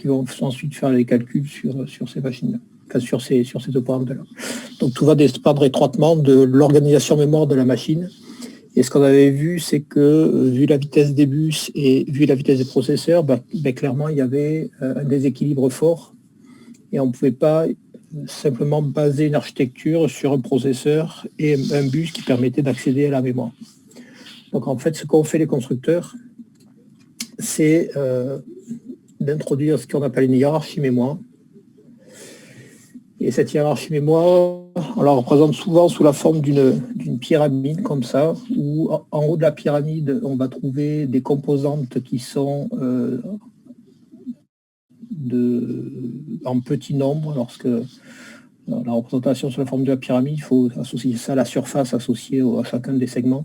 qui vont ensuite faire les calculs sur ces machines-là, enfin sur ces opérandes-là. Donc tout va dépendre étroitement de l'organisation mémoire de la machine. Et ce qu'on avait vu, c'est que vu la vitesse des bus et vu la vitesse des processeurs, clairement il y avait un déséquilibre fort et on ne pouvait pas simplement baser une architecture sur un processeur et un bus qui permettait d'accéder à la mémoire. Donc en fait, ce qu'ont fait les constructeurs, c'est d'introduire ce qu'on appelle une hiérarchie mémoire. Et cette hiérarchie mémoire, on la représente souvent sous la forme d'une pyramide comme ça, où en haut de la pyramide, on va trouver des composantes qui sont en petit nombre. Lorsque la représentation sous la forme de la pyramide, il faut associer ça à la surface associée à chacun des segments.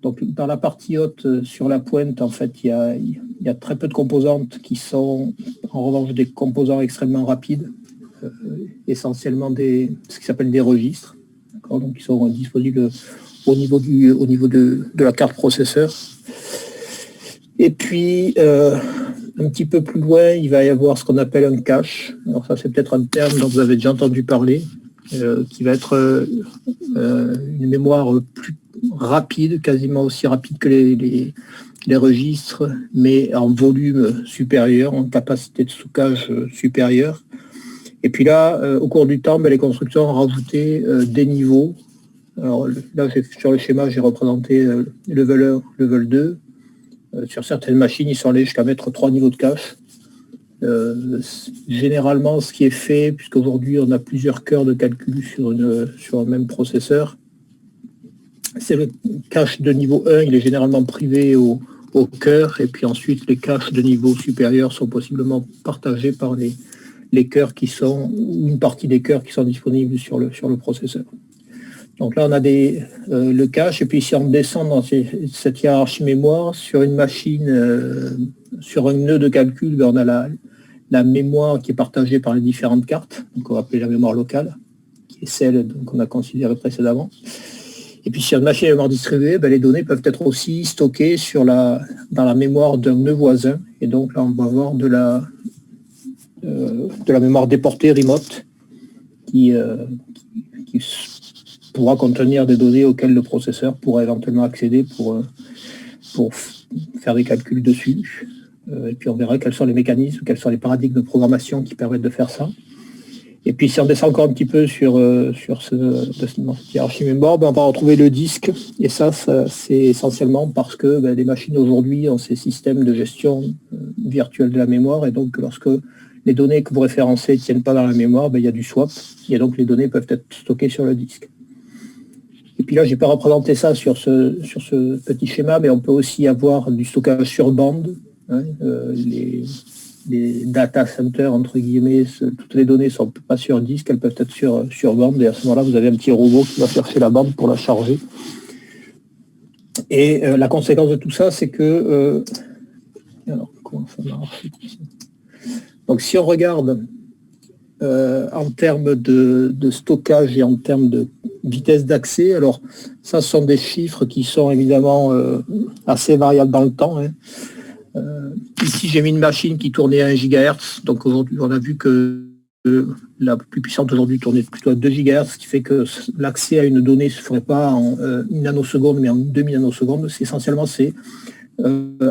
Donc dans la partie haute, sur la pointe, en fait, il y a très peu de composantes qui sont en revanche des composants extrêmement rapides, essentiellement ce qui s'appelle des registres, donc qui sont disponibles au niveau de la carte processeur. Et puis un petit peu plus loin, il va y avoir ce qu'on appelle un cache. Alors ça, c'est peut-être un terme dont vous avez déjà entendu parler, qui va être une mémoire plus rapide, quasiment aussi rapide que les registres, mais en volume supérieur, en capacité de stockage supérieure. Et puis là, au cours du temps, les constructeurs ont rajouté des niveaux. Alors là, sur le schéma, j'ai représenté level 1, level 2. Sur certaines machines, ils sont allés jusqu'à mettre 3 niveaux de cache. Généralement, ce qui est fait, puisqu'aujourd'hui, on a plusieurs cœurs de calcul sur un même processeur, c'est le cache de niveau 1, il est généralement privé au cœur, et puis ensuite, les caches de niveau supérieur sont possiblement partagés par les cœurs ou une partie des cœurs qui sont disponibles sur le processeur. Donc là, on a le cache, et puis si on descend dans cette hiérarchie mémoire, sur une machine, sur un nœud de calcul, on a la mémoire qui est partagée par les différentes cartes, donc on va appeler la mémoire locale, qui est celle qu'on a considérée précédemment. Et puis sur une machine à mémoire distribuée, les données peuvent être aussi stockées dans la mémoire d'un nœud voisin, et donc là, on va avoir de la mémoire déportée remote qui pourra contenir des données auxquelles le processeur pourra éventuellement accéder pour faire des calculs dessus. Et puis on verra quels sont les mécanismes, quels sont les paradigmes de programmation qui permettent de faire ça. Et puis si on descend encore un petit peu sur cette hiérarchie mémoire, on va retrouver le disque. Et ça c'est essentiellement parce que les machines aujourd'hui ont ces systèmes de gestion virtuelle de la mémoire. Et donc lorsque les données que vous référencez ne tiennent pas dans la mémoire, il y a du swap. Et donc les données peuvent être stockées sur le disque. Et puis là, je n'ai pas représenté ça sur ce petit schéma, mais on peut aussi avoir du stockage sur bande. Les data centers, entre guillemets, toutes les données ne sont pas sur disque, elles peuvent être sur bande. Et à ce moment-là, vous avez un petit robot qui va chercher la bande pour la charger. Et la conséquence de tout ça, c'est que... alors, comment ça marche ? Donc, si on regarde en termes de stockage et en termes de vitesse d'accès, alors ça, ce sont des chiffres qui sont évidemment assez variables dans le temps. Ici, j'ai mis une machine qui tournait à 1 GHz. Donc aujourd'hui, on a vu que la plus puissante aujourd'hui tournait plutôt à 2 GHz, ce qui fait que l'accès à une donnée ne se ferait pas en 1 nanoseconde, mais en demi-nanoseconde. Essentiellement, c'est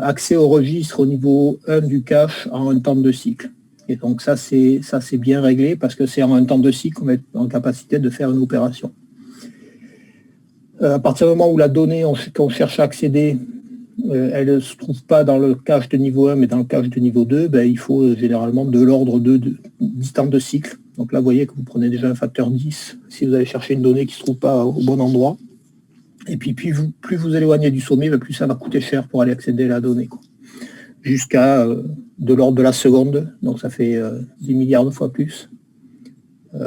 accès au registre au niveau 1 du cache en un temps de cycle. Et donc ça c'est bien réglé parce que c'est en un temps de cycle qu'on est en capacité de faire une opération. À partir du moment où la donnée qu'on cherche à accéder, elle ne se trouve pas dans le cache de niveau 1 mais dans le cache de niveau 2, il faut généralement de l'ordre de 10 temps de cycle. Donc là vous voyez que vous prenez déjà un facteur 10 si vous allez chercher une donnée qui ne se trouve pas au bon endroit. Et puis plus vous éloignez du sommet, plus ça va coûter cher pour aller accéder à la donnée, jusqu'à de l'ordre de la seconde, donc ça fait 10 milliards de fois plus,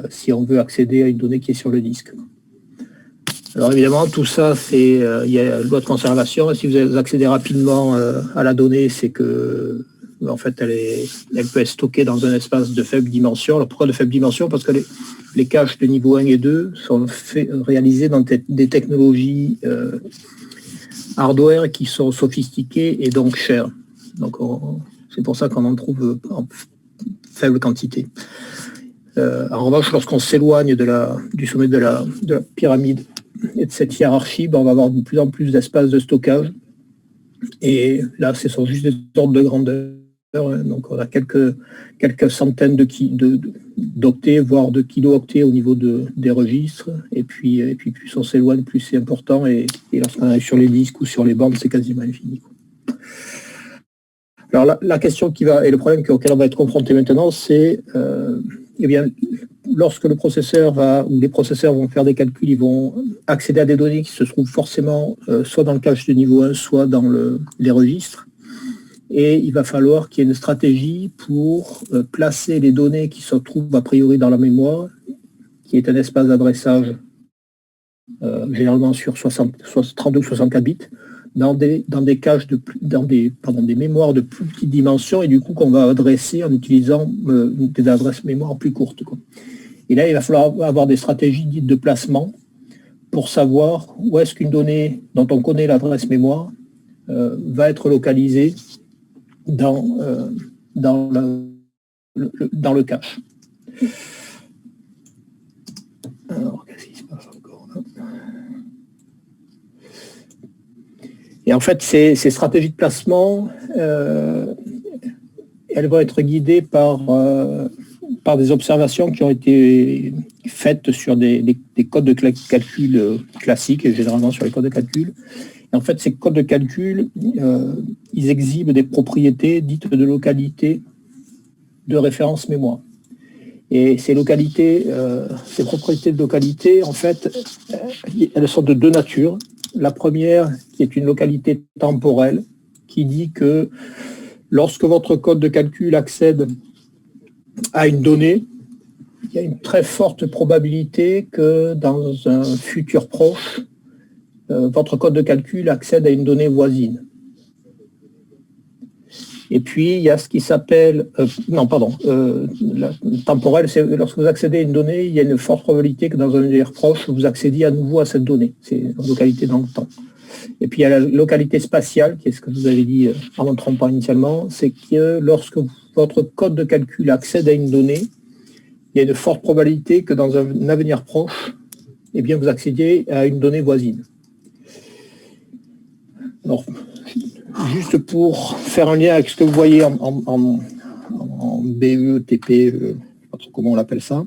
si on veut accéder à une donnée qui est sur le disque. Alors évidemment, tout ça, il y a une loi de conservation, et si vous accédez rapidement à la donnée, c'est que en fait, elle peut être stockée dans un espace de faible dimension. Alors pourquoi de faible dimension ? Parce que les caches de niveau 1 et 2 sont réalisés dans des technologies hardware qui sont sophistiquées et donc chères. Donc c'est pour ça qu'on en trouve faible quantité. En revanche, lorsqu'on s'éloigne du sommet de la pyramide et de cette hiérarchie, on va avoir de plus en plus d'espace de stockage. Et là, ce sont juste des ordres de grandeur. Donc, on a quelques centaines d'octets, voire de kilo-octets au niveau des registres. Et puis plus on s'éloigne, plus c'est important. Et lorsqu'on arrive sur les disques ou sur les bandes, c'est quasiment infini. Alors, la question et le problème auquel on va être confronté maintenant, c'est lorsque le processeur ou les processeurs vont faire des calculs, ils vont accéder à des données qui se trouvent forcément soit dans le cache de niveau 1, soit dans les registres. Et il va falloir qu'il y ait une stratégie pour placer les données qui se trouvent a priori dans la mémoire, qui est un espace d'adressage généralement sur 32 ou 64 bits, dans des caches des mémoires de plus petite dimension, et du coup qu'on va adresser en utilisant des adresses mémoire plus courtes, quoi. Et là, il va falloir avoir des stratégies dites de placement pour savoir où est-ce qu'une donnée dont on connaît l'adresse mémoire va être localisée dans le cache. Alors, qu'est-ce qui se passe encore là ? Et en fait, ces stratégies de placement, elles vont être guidées par des observations qui ont été faites sur des codes de calcul classiques, et généralement sur les codes de calcul. Et en fait, ces codes de calcul, ils exhibent des propriétés dites de localité de référence mémoire. Et ces propriétés de localité, en fait, elles sont de deux natures. La première, qui est une localité temporelle, qui dit que lorsque votre code de calcul accède à une donnée, il y a une très forte probabilité que dans un futur proche, votre code de calcul accède à une donnée voisine. Et puis, il y a ce qui s'appelle... temporel, c'est lorsque vous accédez à une donnée, il y a une forte probabilité que dans un univers proche, vous accédiez à nouveau à cette donnée. C'est une localité dans le temps. Et puis, il y a la localité spatiale, qui est ce que vous avez dit en ne me trompant initialement, c'est que lorsque votre code de calcul accède à une donnée, il y a une forte probabilité que dans un avenir proche, eh bien, vous accédiez à une donnée voisine. Alors, juste pour faire un lien avec ce que vous voyez en BE, TP, je ne sais pas trop comment on l'appelle ça,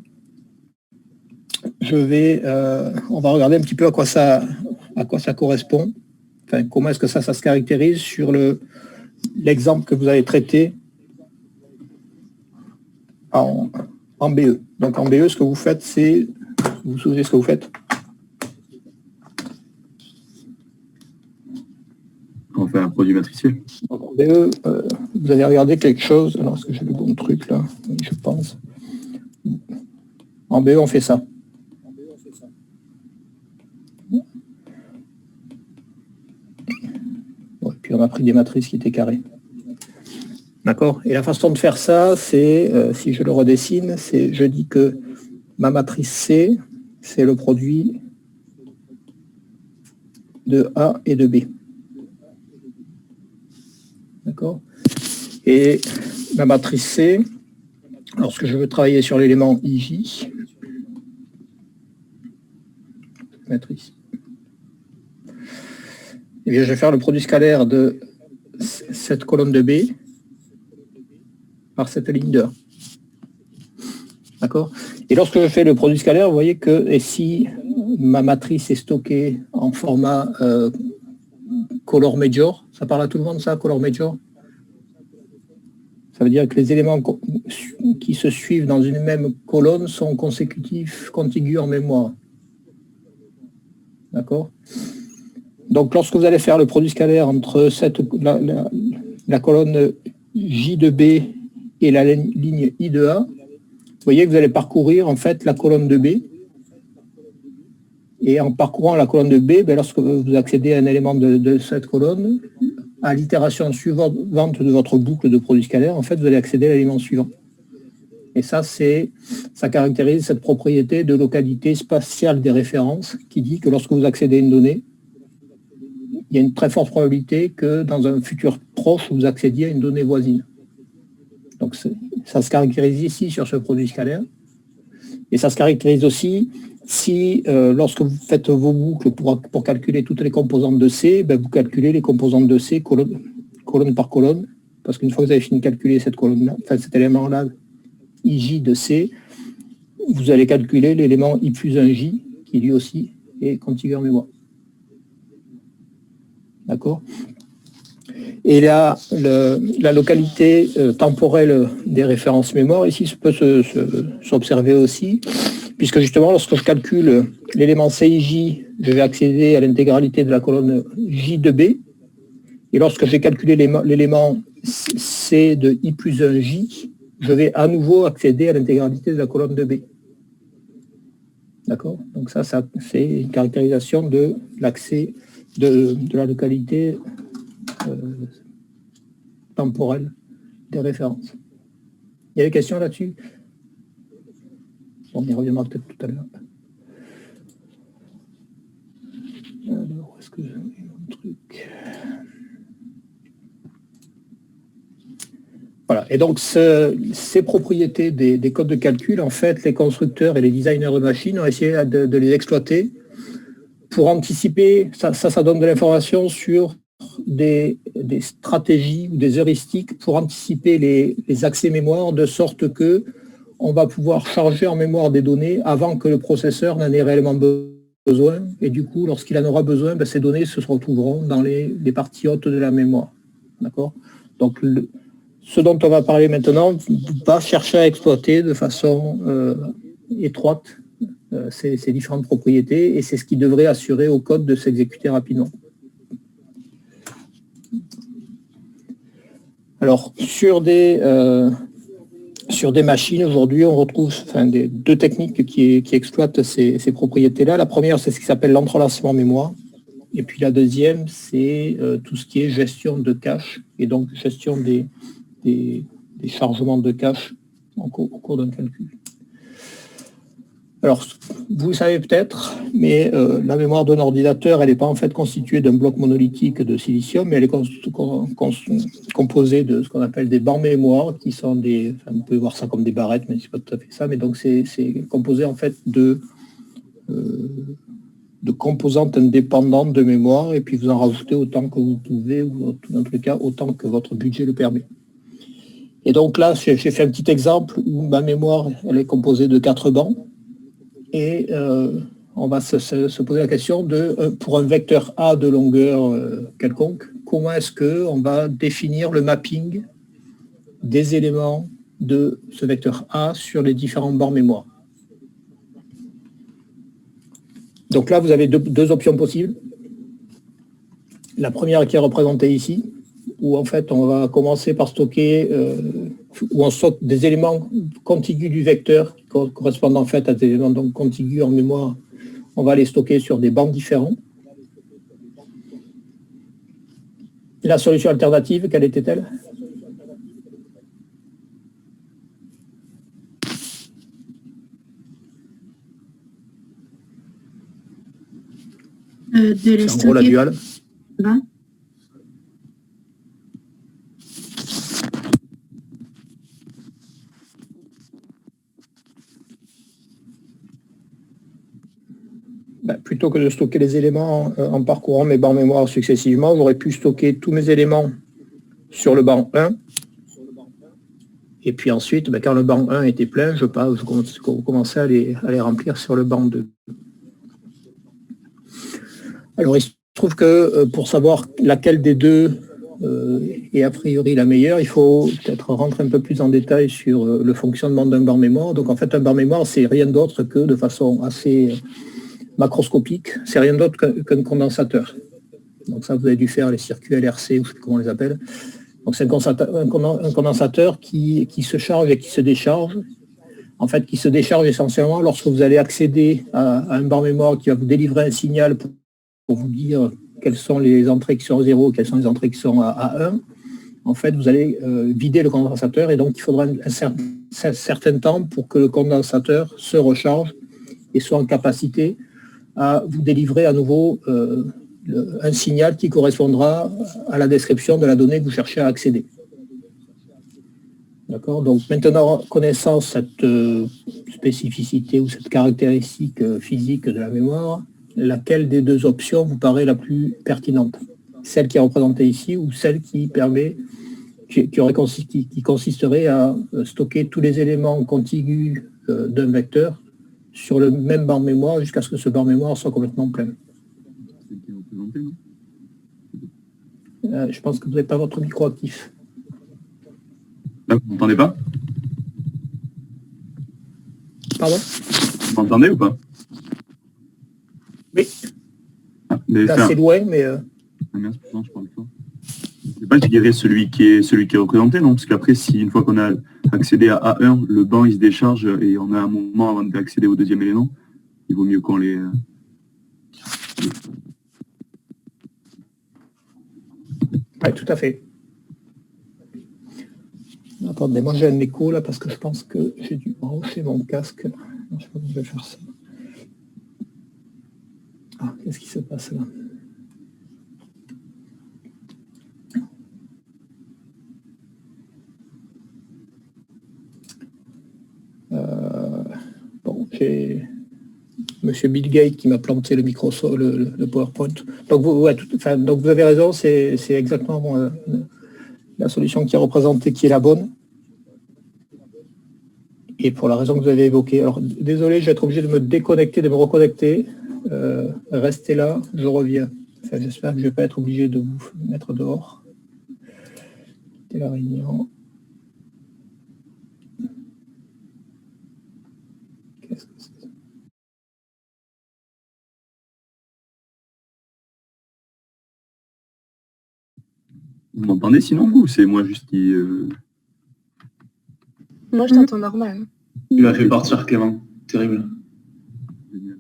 on va regarder un petit peu à quoi ça correspond, enfin, comment est-ce que ça se caractérise sur l'exemple que vous avez traité en BE. Donc en BE, ce que vous faites, c'est, vous vous souvenez ce que vous faites ? On fait un produit matriciel. En BE, vous allez regarder quelque chose. Alors, est-ce que j'ai le bon truc là ? Oui, je pense. En BE, on fait ça. Bon, et puis on a pris des matrices qui étaient carrées. D'accord ? Et la façon de faire ça, c'est, si je le redessine, je dis que ma matrice C, c'est le produit de A et de B. D'accord ? Et ma matrice C, lorsque je veux travailler sur l'élément IJ, matrice, eh bien, je vais faire le produit scalaire de cette colonne de B par cette ligne de A. D'accord ? Et lorsque je fais le produit scalaire, vous voyez que, et si ma matrice est stockée en format color major, ça parle à tout le monde ça, color major ? Ça veut dire que les éléments qui se suivent dans une même colonne sont consécutifs, contigus en mémoire. D'accord ? Donc, lorsque vous allez faire le produit scalaire entre la colonne J de B et la ligne I de A, vous voyez que vous allez parcourir en fait la colonne de B. Et en parcourant la colonne de B, lorsque vous accédez à un élément de cette colonne, à l'itération suivante de votre boucle de produit scalaire, en fait, vous allez accéder à l'élément suivant. Et ça caractérise cette propriété de localité spatiale des références qui dit que lorsque vous accédez à une donnée, il y a une très forte probabilité que dans un futur proche, vous accédiez à une donnée voisine. Donc ça se caractérise ici sur ce produit scalaire. Et ça se caractérise aussi si, lorsque vous faites vos boucles pour calculer toutes les composantes de C, ben vous calculez les composantes de C colonne par colonne, parce qu'une fois que vous avez fini de calculer cette colonne-là, enfin cet élément-là, IJ de C, vous allez calculer l'élément I plus 1J, qui lui aussi est contigu en mémoire. D'accord? Et là, la localité temporelle des références mémoire, ici, peut s'observer aussi, puisque justement, lorsque je calcule l'élément CIJ, je vais accéder à l'intégralité de la colonne J de B, et lorsque j'ai calculé l'élément C de I plus 1J, je vais à nouveau accéder à l'intégralité de la colonne de B. D'accord? Donc ça c'est une caractérisation de l'accès de la localité temporelle des références. Il y a des questions là-dessus? On y reviendra peut-être tout à l'heure. Alors, est-ce que j'ai un truc? Voilà. Et donc, ces propriétés des codes de calcul, en fait, les constructeurs et les designers de machines ont essayé de les exploiter pour anticiper. Ça donne de l'information sur des stratégies ou des heuristiques pour anticiper les accès mémoire, de sorte que on va pouvoir charger en mémoire des données avant que le processeur n'en ait réellement besoin. Et du coup, lorsqu'il en aura besoin, ben, ces données se retrouveront dans les parties hautes de la mémoire. D'accord? Donc, ce dont on va parler maintenant va chercher à exploiter de façon étroite ces différentes propriétés, et c'est ce qui devrait assurer au code de s'exécuter rapidement. Alors, sur des machines, aujourd'hui, on retrouve deux techniques qui exploitent ces propriétés-là. La première, c'est ce qui s'appelle l'entrelacement mémoire. Et puis la deuxième, c'est tout ce qui est gestion de cache, et donc gestion des chargements de cache au cours d'un calcul. Alors, vous le savez peut-être, mais la mémoire d'un ordinateur, elle n'est pas en fait constituée d'un bloc monolithique de silicium, mais elle est composée de ce qu'on appelle des bancs mémoire, qui sont vous pouvez voir ça comme des barrettes, mais c'est pas tout à fait ça, mais donc c'est composé en fait de composantes indépendantes de mémoire, et puis vous en rajoutez autant que vous pouvez, ou dans tous les cas, autant que votre budget le permet. Et donc là, j'ai fait un petit exemple où ma mémoire, elle est composée de 4 bancs, et on va se poser la question pour un vecteur A de longueur quelconque, comment est-ce qu'on va définir le mapping des éléments de ce vecteur A sur les différents bancs mémoire. Donc là, vous avez deux options possibles. La première qui est représentée ici, où en fait on va commencer par stocker, où on stocke des éléments contigus du vecteur, correspondant en fait à des éléments donc contigus en mémoire. On va les stocker sur des bancs différents. La solution alternative, quelle était-elle? De les en gros la dual. Plutôt que de stocker les éléments en parcourant mes bancs mémoire successivement, j'aurais pu stocker tous mes éléments sur le banc 1. Et puis ensuite, quand le banc 1 était plein, je commençais à les remplir sur le banc 2. Alors, il se trouve que pour savoir laquelle des deux est a priori la meilleure, il faut peut-être rentrer un peu plus en détail sur le fonctionnement d'un banc mémoire. Donc, en fait, un banc mémoire, c'est rien d'autre que, de façon assez macroscopique, c'est rien d'autre qu'un condensateur. Donc ça, vous avez dû faire les circuits LRC, ou je ne sais plus comment on les appelle. Donc c'est un condensateur qui se charge et qui se décharge. En fait, qui se décharge essentiellement lorsque vous allez accéder à un banc mémoire qui va vous délivrer un signal pour vous dire quelles sont les entrées qui sont à 0, quelles sont les entrées qui sont à 1. En fait, vous allez vider le condensateur, et donc il faudra un certain temps pour que le condensateur se recharge et soit en capacité à vous délivrer à nouveau un signal qui correspondra à la description de la donnée que vous cherchez à accéder. D'accord. Donc maintenant, connaissant cette spécificité ou cette caractéristique physique de la mémoire, laquelle des deux options vous paraît la plus pertinente? Celle qui est représentée ici ou celle qui permet, qui consisterait à stocker tous les éléments contigus d'un vecteur sur le même banc de mémoire jusqu'à ce que ce banc de mémoire soit complètement plein. Celle qui est représentée, non? Je pense que vous n'avez pas votre micro actif. Là, vous m'entendez pas? Pardon? Vous m'entendez ou pas? Oui. Ah, mais C'est assez loin, mais... Ah, mince, pourtant, je parle pas. Je sais pas, je dirais celui qui est représenté, non? Parce qu'après, si une fois qu'on a accédé à A1, le banc il se décharge et on a un moment avant d'accéder au deuxième élément, il vaut mieux qu'on les... Oui, tout à fait. Attendez, moi j'ai un écho là parce que je pense que j'ai dû brancher mon casque. Je sais pas comment je vais faire ça. Ah, qu'est-ce qui se passe là? Bon, j'ai Monsieur Bill Gates qui m'a planté le Microsoft, le PowerPoint. Donc donc vous avez raison, c'est exactement la solution qui est représentée qui est la bonne. Et pour la raison que vous avez évoquée. Alors désolé, je vais être obligé de me déconnecter, de me reconnecter. Restez là, je reviens. Enfin, j'espère que je ne vais pas être obligé de vous mettre dehors. Quitter la réunion. Qu'est-ce que c'est? Vous m'entendez sinon, vous? C'est moi juste qui... Moi, je t'entends normal. Il m'a fait partir, Clément. Terrible. Génial.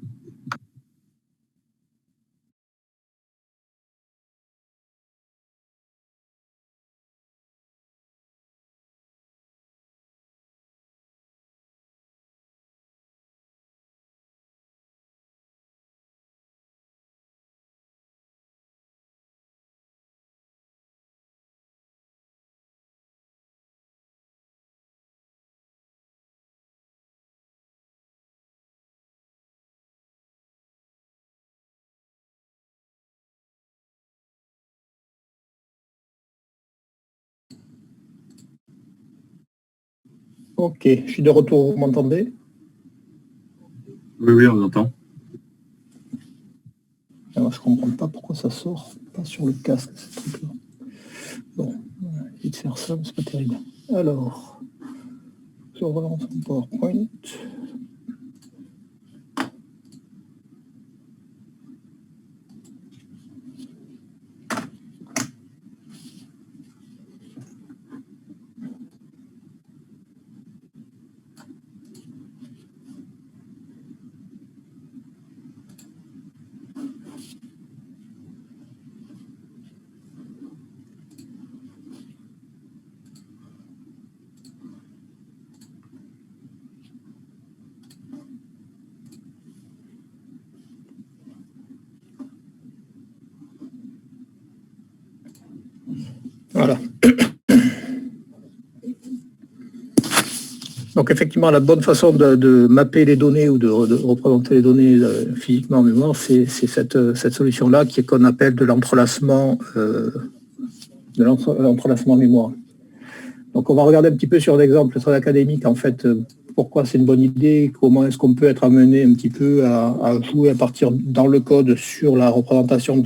Ok, je suis de retour, vous m'entendez? Oui, oui, on vous entend. Alors, je ne comprends pas pourquoi ça sort pas sur le casque, ce truc-là. Bon, on va essayer de faire ça, mais c'est pas terrible. Alors, je relance mon PowerPoint. Voilà. Donc effectivement, la bonne façon de mapper les données ou de représenter les données physiquement en mémoire, c'est cette solution-là qu'on appelle de l'entrelacement mémoire. Donc on va regarder un petit peu sur l'exemple très académique, en fait, pourquoi c'est une bonne idée, comment est-ce qu'on peut être amené un petit peu à jouer à partir dans le code sur la représentation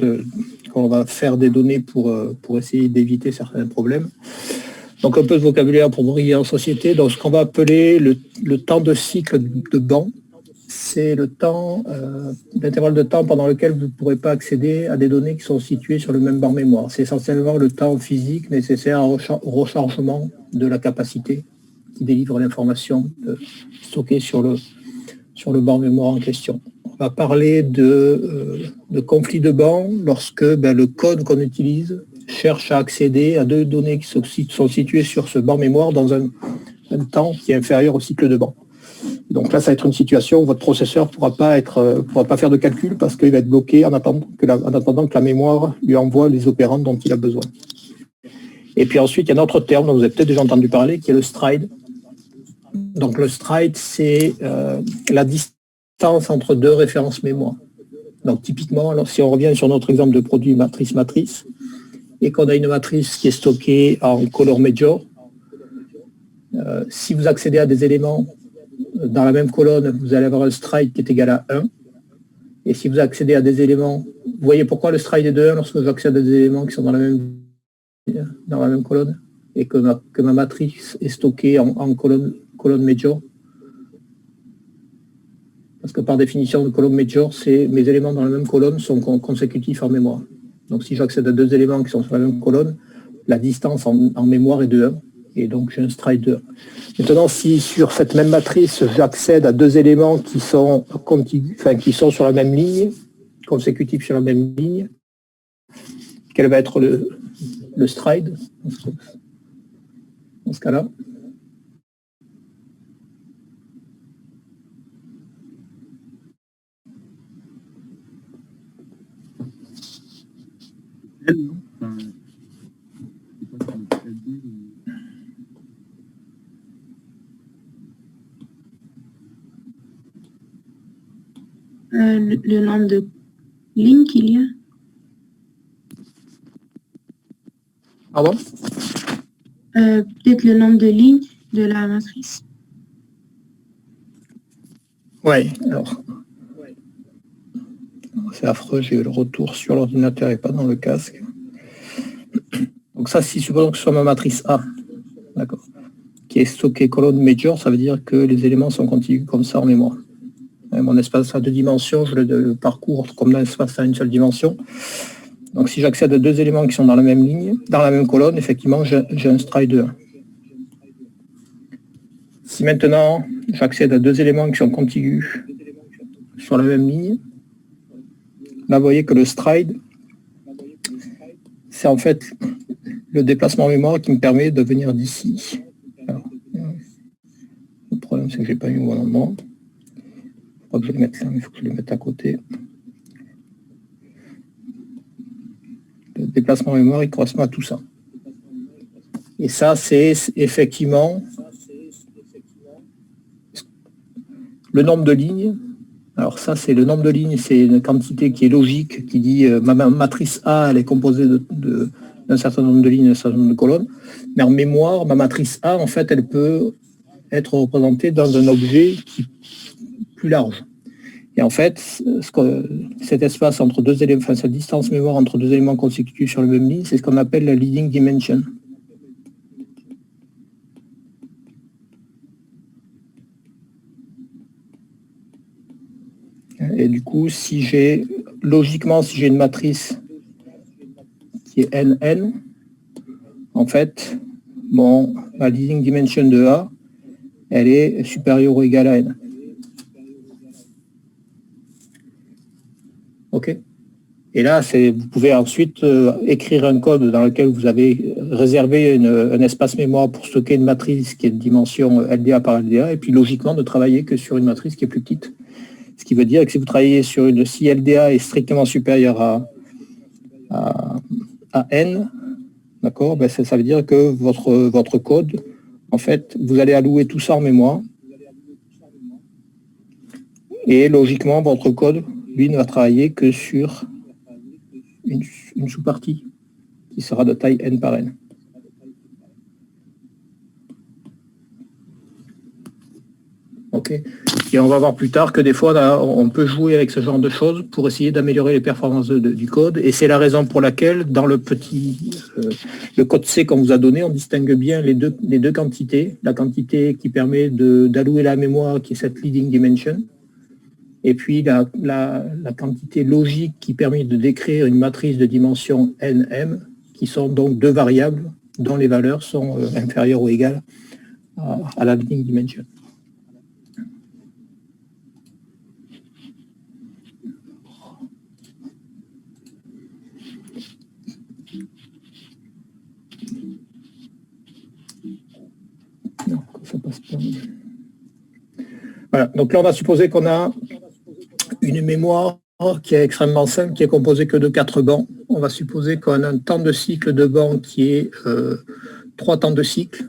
qu'on va faire des données pour essayer d'éviter certains problèmes. Donc un peu de vocabulaire pour briller en société. Donc ce qu'on va appeler le temps de cycle de banc, c'est le temps, l'intervalle de temps pendant lequel vous ne pourrez pas accéder à des données qui sont situées sur le même banc mémoire. C'est essentiellement le temps physique nécessaire au rechargement de la capacité qui délivre l'information stockée sur le banc mémoire en question. On va parler de conflit de banc lorsque le code qu'on utilise cherche à accéder à deux données qui sont situées sur ce banc mémoire dans un temps qui est inférieur au cycle de banc. Donc là, ça va être une situation où votre processeur ne pourra pas faire de calcul parce qu'il va être bloqué en attendant que la mémoire lui envoie les opérandes dont il a besoin. Et puis ensuite, il y a un autre terme dont vous avez peut-être déjà entendu parler, qui est le stride. Donc le stride, c'est la distance entre deux références mémoire. Donc typiquement, alors, si on revient sur notre exemple de produit matrice-matrice, et qu'on a une matrice qui est stockée en color major, si vous accédez à des éléments dans la même colonne, vous allez avoir un stride qui est égal à 1. Et si vous accédez à des éléments, vous voyez pourquoi le stride est de 1 lorsque j'accède à des éléments qui sont dans la même colonne et que ma matrice est stockée en colonne major. Parce que par définition, une colonne major, c'est mes éléments dans la même colonne sont consécutifs en mémoire. Donc si j'accède à deux éléments qui sont sur la même colonne, la distance en mémoire est de 1. Et donc j'ai un stride de 1. Maintenant, si sur cette même matrice, j'accède à deux éléments qui sont qui sont sur la même ligne, consécutifs sur la même ligne, quel va être le stride dans ce cas-là? Le nombre de lignes qu'il y a. Pardon? Peut-être le nombre de lignes de la matrice. Oui, alors. C'est affreux, j'ai eu le retour sur l'ordinateur et pas dans le casque. Donc ça, si supposons que ce soit ma matrice A, d'accord, qui est stockée colonne major, ça veut dire que les éléments sont contigus comme ça en mémoire. Mon espace à deux dimensions, je le parcours comme un espace à une seule dimension. Donc si j'accède à deux éléments qui sont dans la même ligne, dans la même colonne, effectivement, j'ai un stride de 1. Si maintenant, j'accède à deux éléments qui sont contigus sur la même ligne, là, vous voyez que le stride, c'est en fait le déplacement mémoire qui me permet de venir d'ici. Le problème, c'est que je n'ai pas eu mon endroit. Je crois que je vais le mettre là, mais il faut que je le mette à côté. Le déplacement mémoire, il correspond à tout ça. Et ça, c'est effectivement le nombre de lignes. Alors ça, c'est le nombre de lignes, c'est une quantité qui est logique, qui dit ma matrice A, elle est composée d'un certain nombre de lignes, d'un certain nombre de colonnes. Mais en mémoire, ma matrice A, en fait, elle peut être représentée dans un objet qui est plus large. Et en fait, cet espace entre deux éléments, enfin cette distance mémoire entre deux éléments consécutifs sur la même ligne, c'est ce qu'on appelle la leading dimension. Et du coup, logiquement, si j'ai une matrice qui est NN, en fait, ma leading dimension de A, elle est supérieure ou égale à N. OK. Et là, vous pouvez ensuite écrire un code dans lequel vous avez réservé un espace mémoire pour stocker une matrice qui est de dimension LDA par LDA, et puis logiquement de travailler que sur une matrice qui est plus petite. Ce qui veut dire que si vous travaillez sur si LDA est strictement supérieur à N, d'accord, ben ça veut dire que votre code, en fait, vous allez allouer tout ça en mémoire. Et logiquement, votre code, lui, ne va travailler que sur une sous-partie qui sera de taille N par N. OK. Et on va voir plus tard que des fois, là, on peut jouer avec ce genre de choses pour essayer d'améliorer les performances du code. Et c'est la raison pour laquelle, dans le code C qu'on vous a donné, on distingue bien les deux quantités. La quantité qui permet d'allouer la mémoire, qui est cette leading dimension, et puis la quantité logique qui permet de décrire une matrice de dimension NM, qui sont donc deux variables dont les valeurs sont inférieures ou égales à la leading dimension. Non, ça passe pas. Voilà, donc là on va supposer qu'on a une mémoire qui est extrêmement simple, qui est composé que de 4 bancs. On va supposer qu'on a un temps de cycle de banc qui est 3 temps de cycle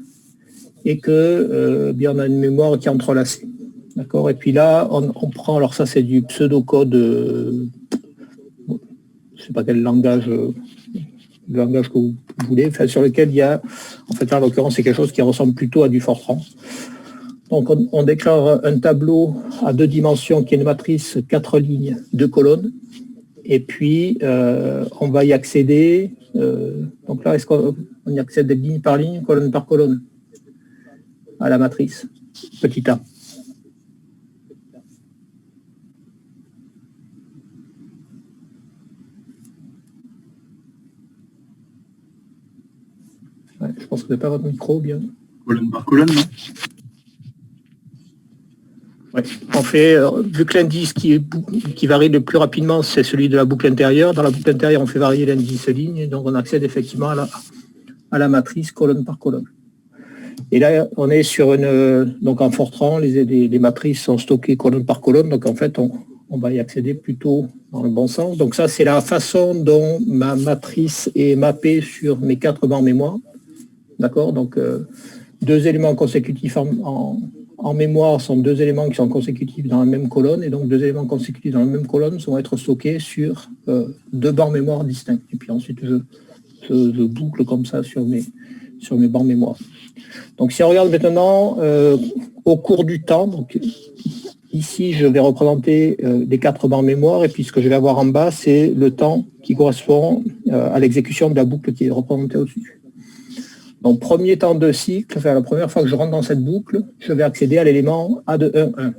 et que bien on a une mémoire qui est entrelacée. D'accord. Et puis là, on prend, alors ça c'est du pseudocode, je ne sais pas quel langage, le langage que vous voulez, enfin, sur lequel il y a, en fait là, en l'occurrence c'est quelque chose qui ressemble plutôt à du Fortran. Donc on déclare un tableau à 2 dimensions qui est une matrice 4 lignes, 2 colonnes. Et puis on va y accéder. Donc là, est-ce qu'on y accède ligne par ligne, colonne par colonne à la matrice, petit a. Ouais, je pense que vous n'avez pas votre micro bien. Colonne par colonne, non? Ouais. On fait, vu que l'indice qui varie le plus rapidement, c'est celui de la boucle intérieure. Dans la boucle intérieure, on fait varier l'indice ligne, et donc on accède effectivement à la matrice colonne par colonne. Et là, on est sur donc en Fortran, les matrices sont stockées colonne par colonne, donc en fait, on va y accéder plutôt dans le bon sens. Donc ça, c'est la façon dont ma matrice est mappée sur mes 4 bancs mémoire. D'accord. Donc 2 éléments consécutifs en mémoire sont 2 éléments qui sont consécutifs dans la même colonne, et donc 2 éléments consécutifs dans la même colonne vont être stockés sur 2 bancs mémoire distincts. Et puis ensuite, je boucle comme ça sur mes bancs mémoire. Donc si on regarde maintenant au cours du temps, donc ici je vais représenter les 4 bancs mémoire, et puis ce que je vais avoir en bas, c'est le temps qui correspond à l'exécution de la boucle qui est représentée au-dessus. Donc, premier temps de cycle, enfin, la première fois que je rentre dans cette boucle, je vais accéder à l'élément A de 1, 1.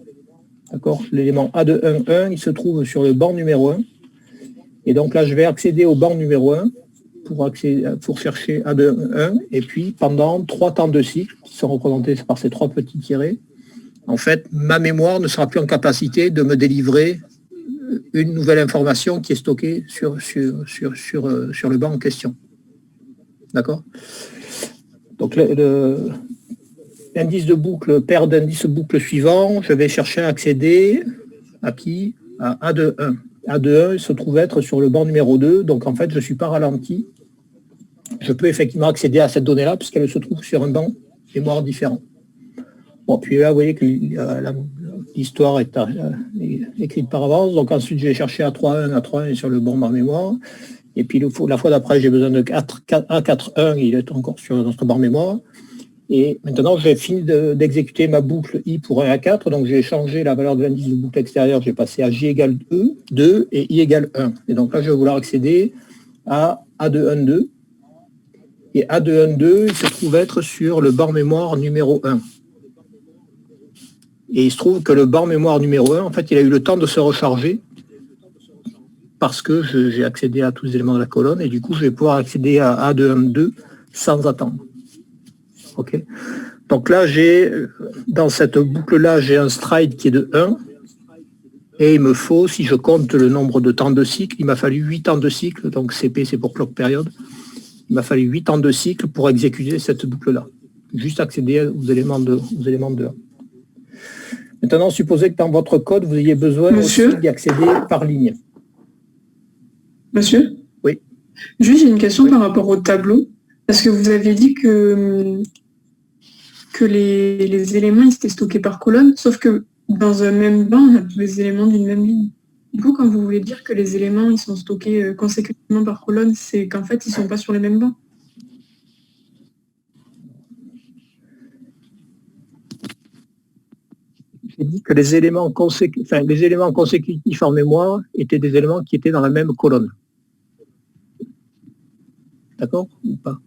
D'accord. L'élément A de 1, 1, il se trouve sur le banc numéro 1. Et donc là, je vais accéder au banc numéro 1 pour chercher A de 1. Et puis, pendant 3 temps de cycle, qui sont représentés par ces 3 petits tirets, en fait, ma mémoire ne sera plus en capacité de me délivrer une nouvelle information qui est stockée sur le banc en question. D'accord. Donc l'indice de boucle, paire d'indices boucle suivant, je vais chercher à accéder à qui? À A de 1. A de 1 il se trouve être sur le banc numéro 2, donc en fait je ne suis pas ralenti. Je peux effectivement accéder à cette donnée-là puisqu'elle se trouve sur un banc mémoire différent. Bon, puis là vous voyez que l'histoire est écrite par avance, donc ensuite je vais chercher A3.1, A3.1 sur le banc de mémoire. Et puis la fois d'après, j'ai besoin de A4.1, il est encore sur notre barre mémoire. Et maintenant, j'ai fini d'exécuter ma boucle I pour 1 à 4. Donc, j'ai changé la valeur de l'indice de boucle extérieure. J'ai passé à J égale 2 et I égale 1. Et donc là, je vais vouloir accéder à A de 1, 2. Et A de 1, 2, il se trouve être sur le banc mémoire numéro 1. Et il se trouve que le banc mémoire numéro 1, en fait, il a eu le temps de se recharger parce que j'ai accédé à tous les éléments de la colonne, et du coup, je vais pouvoir accéder à A de 1, 2 sans attendre. OK. Donc là, dans cette boucle-là, j'ai un stride qui est de 1, et il me faut, si je compte le nombre de temps de cycle, il m'a fallu 8 temps de cycle, donc CP, c'est pour clock période. Il m'a fallu 8 temps de cycle pour exécuter cette boucle-là. Juste accéder aux éléments de 1. Maintenant, supposez que dans votre code, vous ayez besoin aussi d'y accéder par ligne. Monsieur? Oui. Juste, j'ai une question par rapport au tableau. Parce que vous avez dit que les éléments ils étaient stockés par colonne, sauf que dans un même banc, on a tous les éléments d'une même ligne. Du coup, quand vous voulez dire que les éléments ils sont stockés consécutivement par colonne, c'est qu'en fait, ils ne sont pas sur les mêmes bancs. J'ai dit que les éléments consécutifs en mémoire étaient des éléments qui étaient dans la même colonne. D'accord ou pas?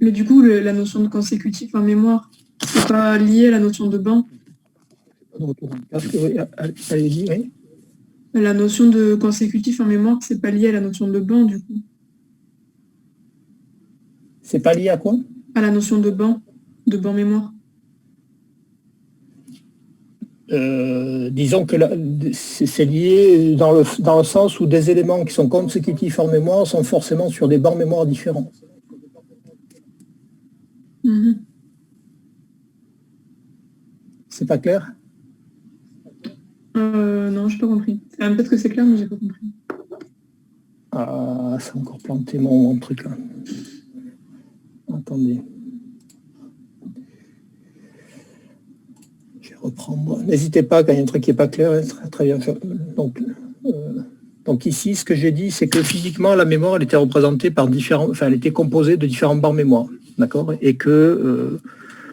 Mais du coup, la notion de consécutif en mémoire, c'est pas lié à la notion de banc? Allez-y, oui. La notion de consécutif en mémoire, c'est pas lié à la notion de banc, du coup. C'est pas lié à quoi? À la notion de banc mémoire. Disons que c'est lié dans le sens où des éléments qui sont consécutifs en mémoire sont forcément sur des bancs mémoire différents. C'est pas clair? Non, je n'ai pas compris. Peut-être que c'est clair, mais j'ai pas compris. Ah, c'est encore planté mon truc là. Attendez. Je vais reprendre. N'hésitez pas quand il y a un truc qui n'est pas clair, très, très bien fait. Donc ici, ce que j'ai dit, c'est que physiquement, la mémoire, elle était représentée par différents, enfin, elle était composée de différents bancs mémoire, d'accord, et que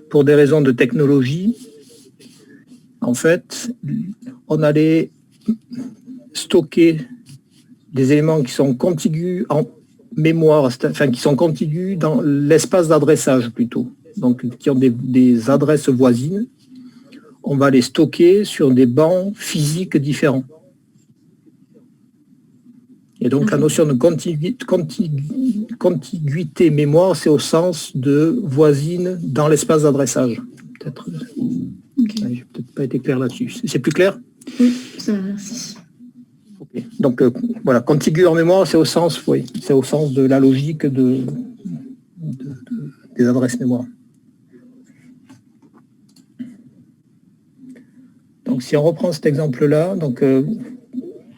pour des raisons de technologie, en fait, on allait stocker des éléments qui sont contigus en mémoire, enfin qui sont contigus dans l'espace d'adressage plutôt, donc qui ont des adresses voisines. On va les stocker sur des bancs physiques différents. Et donc la notion de contiguïté mémoire, c'est au sens de voisine dans l'espace d'adressage. Peut-être, j'ai peut-être pas été clair là-dessus. C'est plus clair? Oui, ça va, merci. Okay. Donc voilà, contigu en mémoire, c'est au sens, oui, c'est au sens de la logique des adresses mémoire. Donc si on reprend cet exemple-là, donc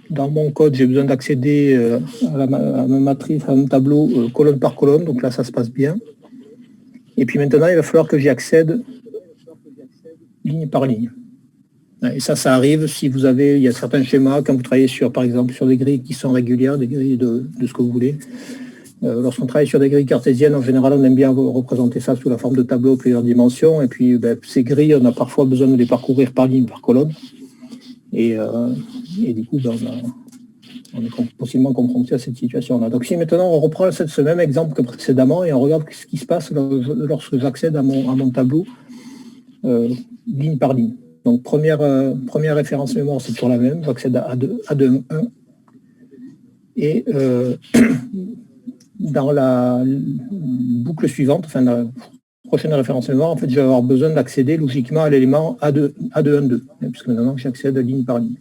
dans mon code, j'ai besoin d'accéder à ma matrice, à un tableau colonne par colonne, donc là ça se passe bien. Et puis maintenant, il va falloir que j'y accède ligne par ligne. Et ça arrive si vous avez, il y a certains schémas, quand vous travaillez sur, par exemple, sur des grilles qui sont régulières, des grilles de ce que vous voulez. Lorsqu'on travaille sur des grilles cartésiennes, en général, on aime bien représenter ça sous la forme de tableaux plusieurs dimensions. Et puis, ces grilles, on a parfois besoin de les parcourir par ligne, par colonne. Et du coup, on est possiblement confronté à cette situation-là. Donc si maintenant on reprend ce même exemple que précédemment et on regarde ce qui se passe lorsque j'accède à mon tableau ligne par ligne. Donc première référence mémoire, c'est toujours la même, j'accède à A2, 1. Et dans la boucle suivante, enfin la prochaine référence mémoire, en fait, je vais avoir besoin d'accéder logiquement à l'élément A2, 1, 2, puisque maintenant j'accède ligne par ligne.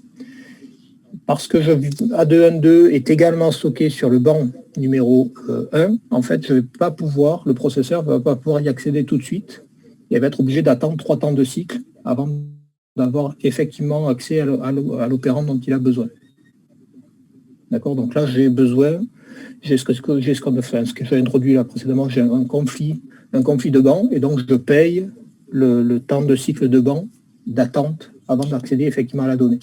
Parce que A212 est également stocké sur le banc numéro 1, en fait, je ne vais pas pouvoir, le processeur ne va pas pouvoir y accéder tout de suite. Il va être obligé d'attendre 3 temps de cycle avant d'avoir effectivement accès à l'opérand dont il a besoin. D'accord? Donc là, j'ai ce que j'ai introduit là précédemment, j'ai un conflit de banc, et donc je paye le temps de cycle de banc d'attente avant d'accéder effectivement à la donnée.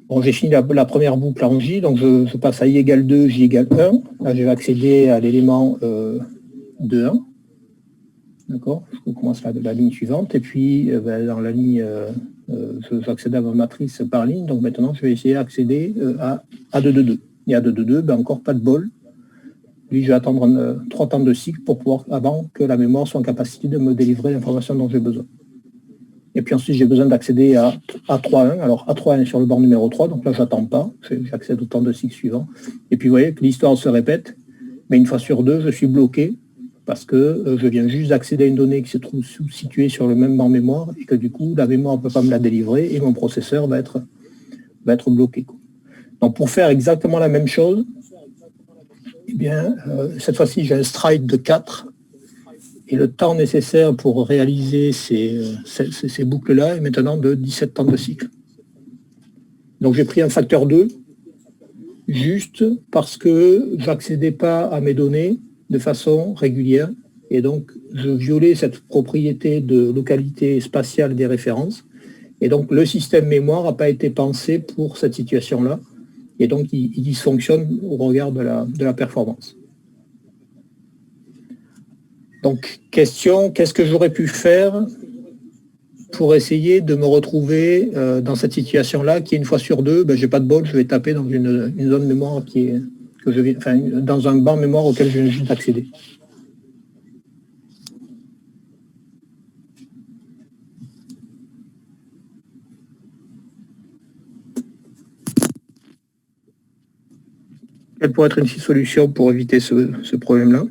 Bon, j'ai fini la première boucle en J, donc je passe à I égale 2, J égale 1. Là, je vais accéder à l'élément de 1. D'accord? Je commence la ligne suivante, et puis dans la ligne, j'accède à ma matrice par ligne, donc maintenant je vais essayer d'accéder à A222. Et A222, encore pas de bol. Lui, je vais attendre 3 temps de cycle pour pouvoir, avant que la mémoire soit en capacité de me délivrer l'information dont j'ai besoin. Et puis ensuite, j'ai besoin d'accéder à A31. Alors, A31 est sur le banc numéro 3, donc là, je n'attends pas. J'accède au temps de cycle suivant. Et puis, vous voyez que l'histoire se répète, mais une fois sur deux, je suis bloqué parce que je viens juste d'accéder à une donnée qui se trouve située sur le même banc mémoire et que du coup, la mémoire ne peut pas me la délivrer et mon processeur va être bloqué. Donc, pour faire exactement la même chose, eh bien, cette fois-ci, j'ai un stride de 4. Et le temps nécessaire pour réaliser ces boucles-là est maintenant de 17 temps de cycle. Donc j'ai pris un facteur 2, juste parce que je n'accédais pas à mes données de façon régulière. Et donc je violais cette propriété de localité spatiale des références. Et donc le système mémoire n'a pas été pensé pour cette situation-là. Et donc il dysfonctionne au regard de la performance. Donc, question, qu'est-ce que j'aurais pu faire pour essayer de me retrouver dans cette situation-là, qui est une fois sur deux, je n'ai pas de bol, je vais taper dans une zone mémoire dans un banc mémoire auquel je viens juste d'accéder. Quelle pourrait être une solution pour éviter ce problème-là?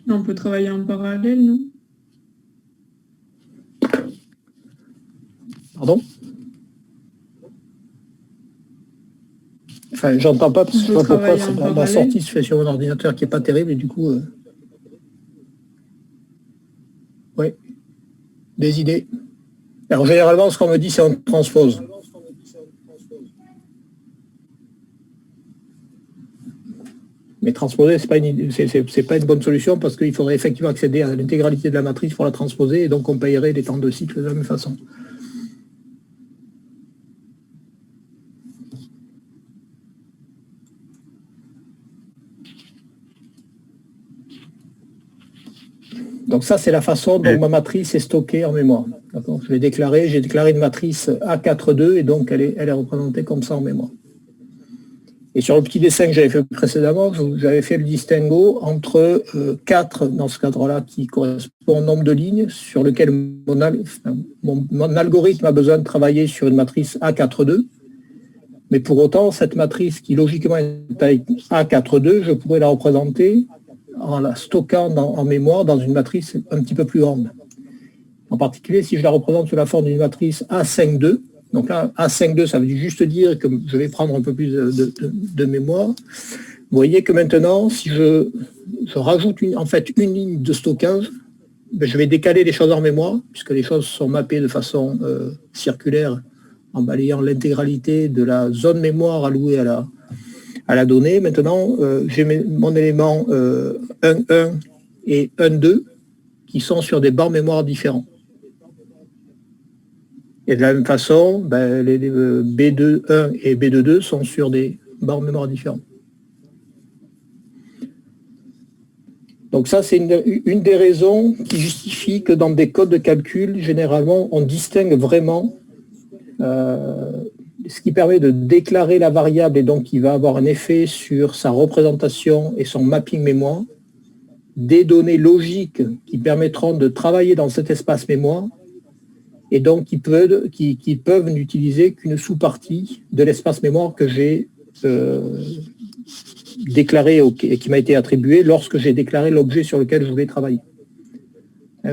On peut travailler en parallèle, non? Pardon? Enfin, j'entends pas parce que je sais pas pourquoi Travailler en la parallèle. sortie se fait sur un ordinateur qui est pas terrible et du coup... Oui. Des idées. Alors, généralement, ce qu'on me dit, c'est on transpose. Mais transposer, c'est pas une bonne solution parce qu'il faudrait effectivement accéder à l'intégralité de la matrice pour la transposer et donc on payerait les temps de cycle de la même façon. Donc ça, c'est la façon dont ma matrice est stockée en mémoire. J'ai déclaré une matrice A42 et donc elle est représentée comme ça en mémoire. Et sur le petit dessin que j'avais fait précédemment, j'avais fait le distinguo entre 4, dans ce cadre-là, qui correspond au nombre de lignes sur lequel mon algorithme a besoin de travailler sur une matrice A42. Mais pour autant, cette matrice qui logiquement est taille A42, je pourrais la représenter en la stockant en mémoire dans une matrice un petit peu plus grande. En particulier, si je la représente sous la forme d'une matrice A52, donc là, A52, ça veut juste dire que je vais prendre un peu plus de mémoire. Vous voyez que maintenant, si je rajoute une ligne de stockage, ben, je vais décaler les choses en mémoire, puisque les choses sont mappées de façon circulaire en balayant l'intégralité de la zone mémoire allouée à la donnée. Maintenant, j'ai mon élément 1.1 et 1.2 qui sont sur des bancs mémoire différents. Et de la même façon, ben, les B2.1 et B2.2 sont sur des bancs mémoire différents. Donc ça, c'est une des raisons qui justifie que dans des codes de calcul, généralement, on distingue vraiment ce qui permet de déclarer la variable et donc qui va avoir un effet sur sa représentation et son mapping mémoire, des données logiques qui permettront de travailler dans cet espace mémoire et donc qui peuvent n'utiliser qu'une sous-partie de l'espace mémoire que j'ai déclaré et qui m'a été attribué lorsque j'ai déclaré l'objet sur lequel je voulais travailler.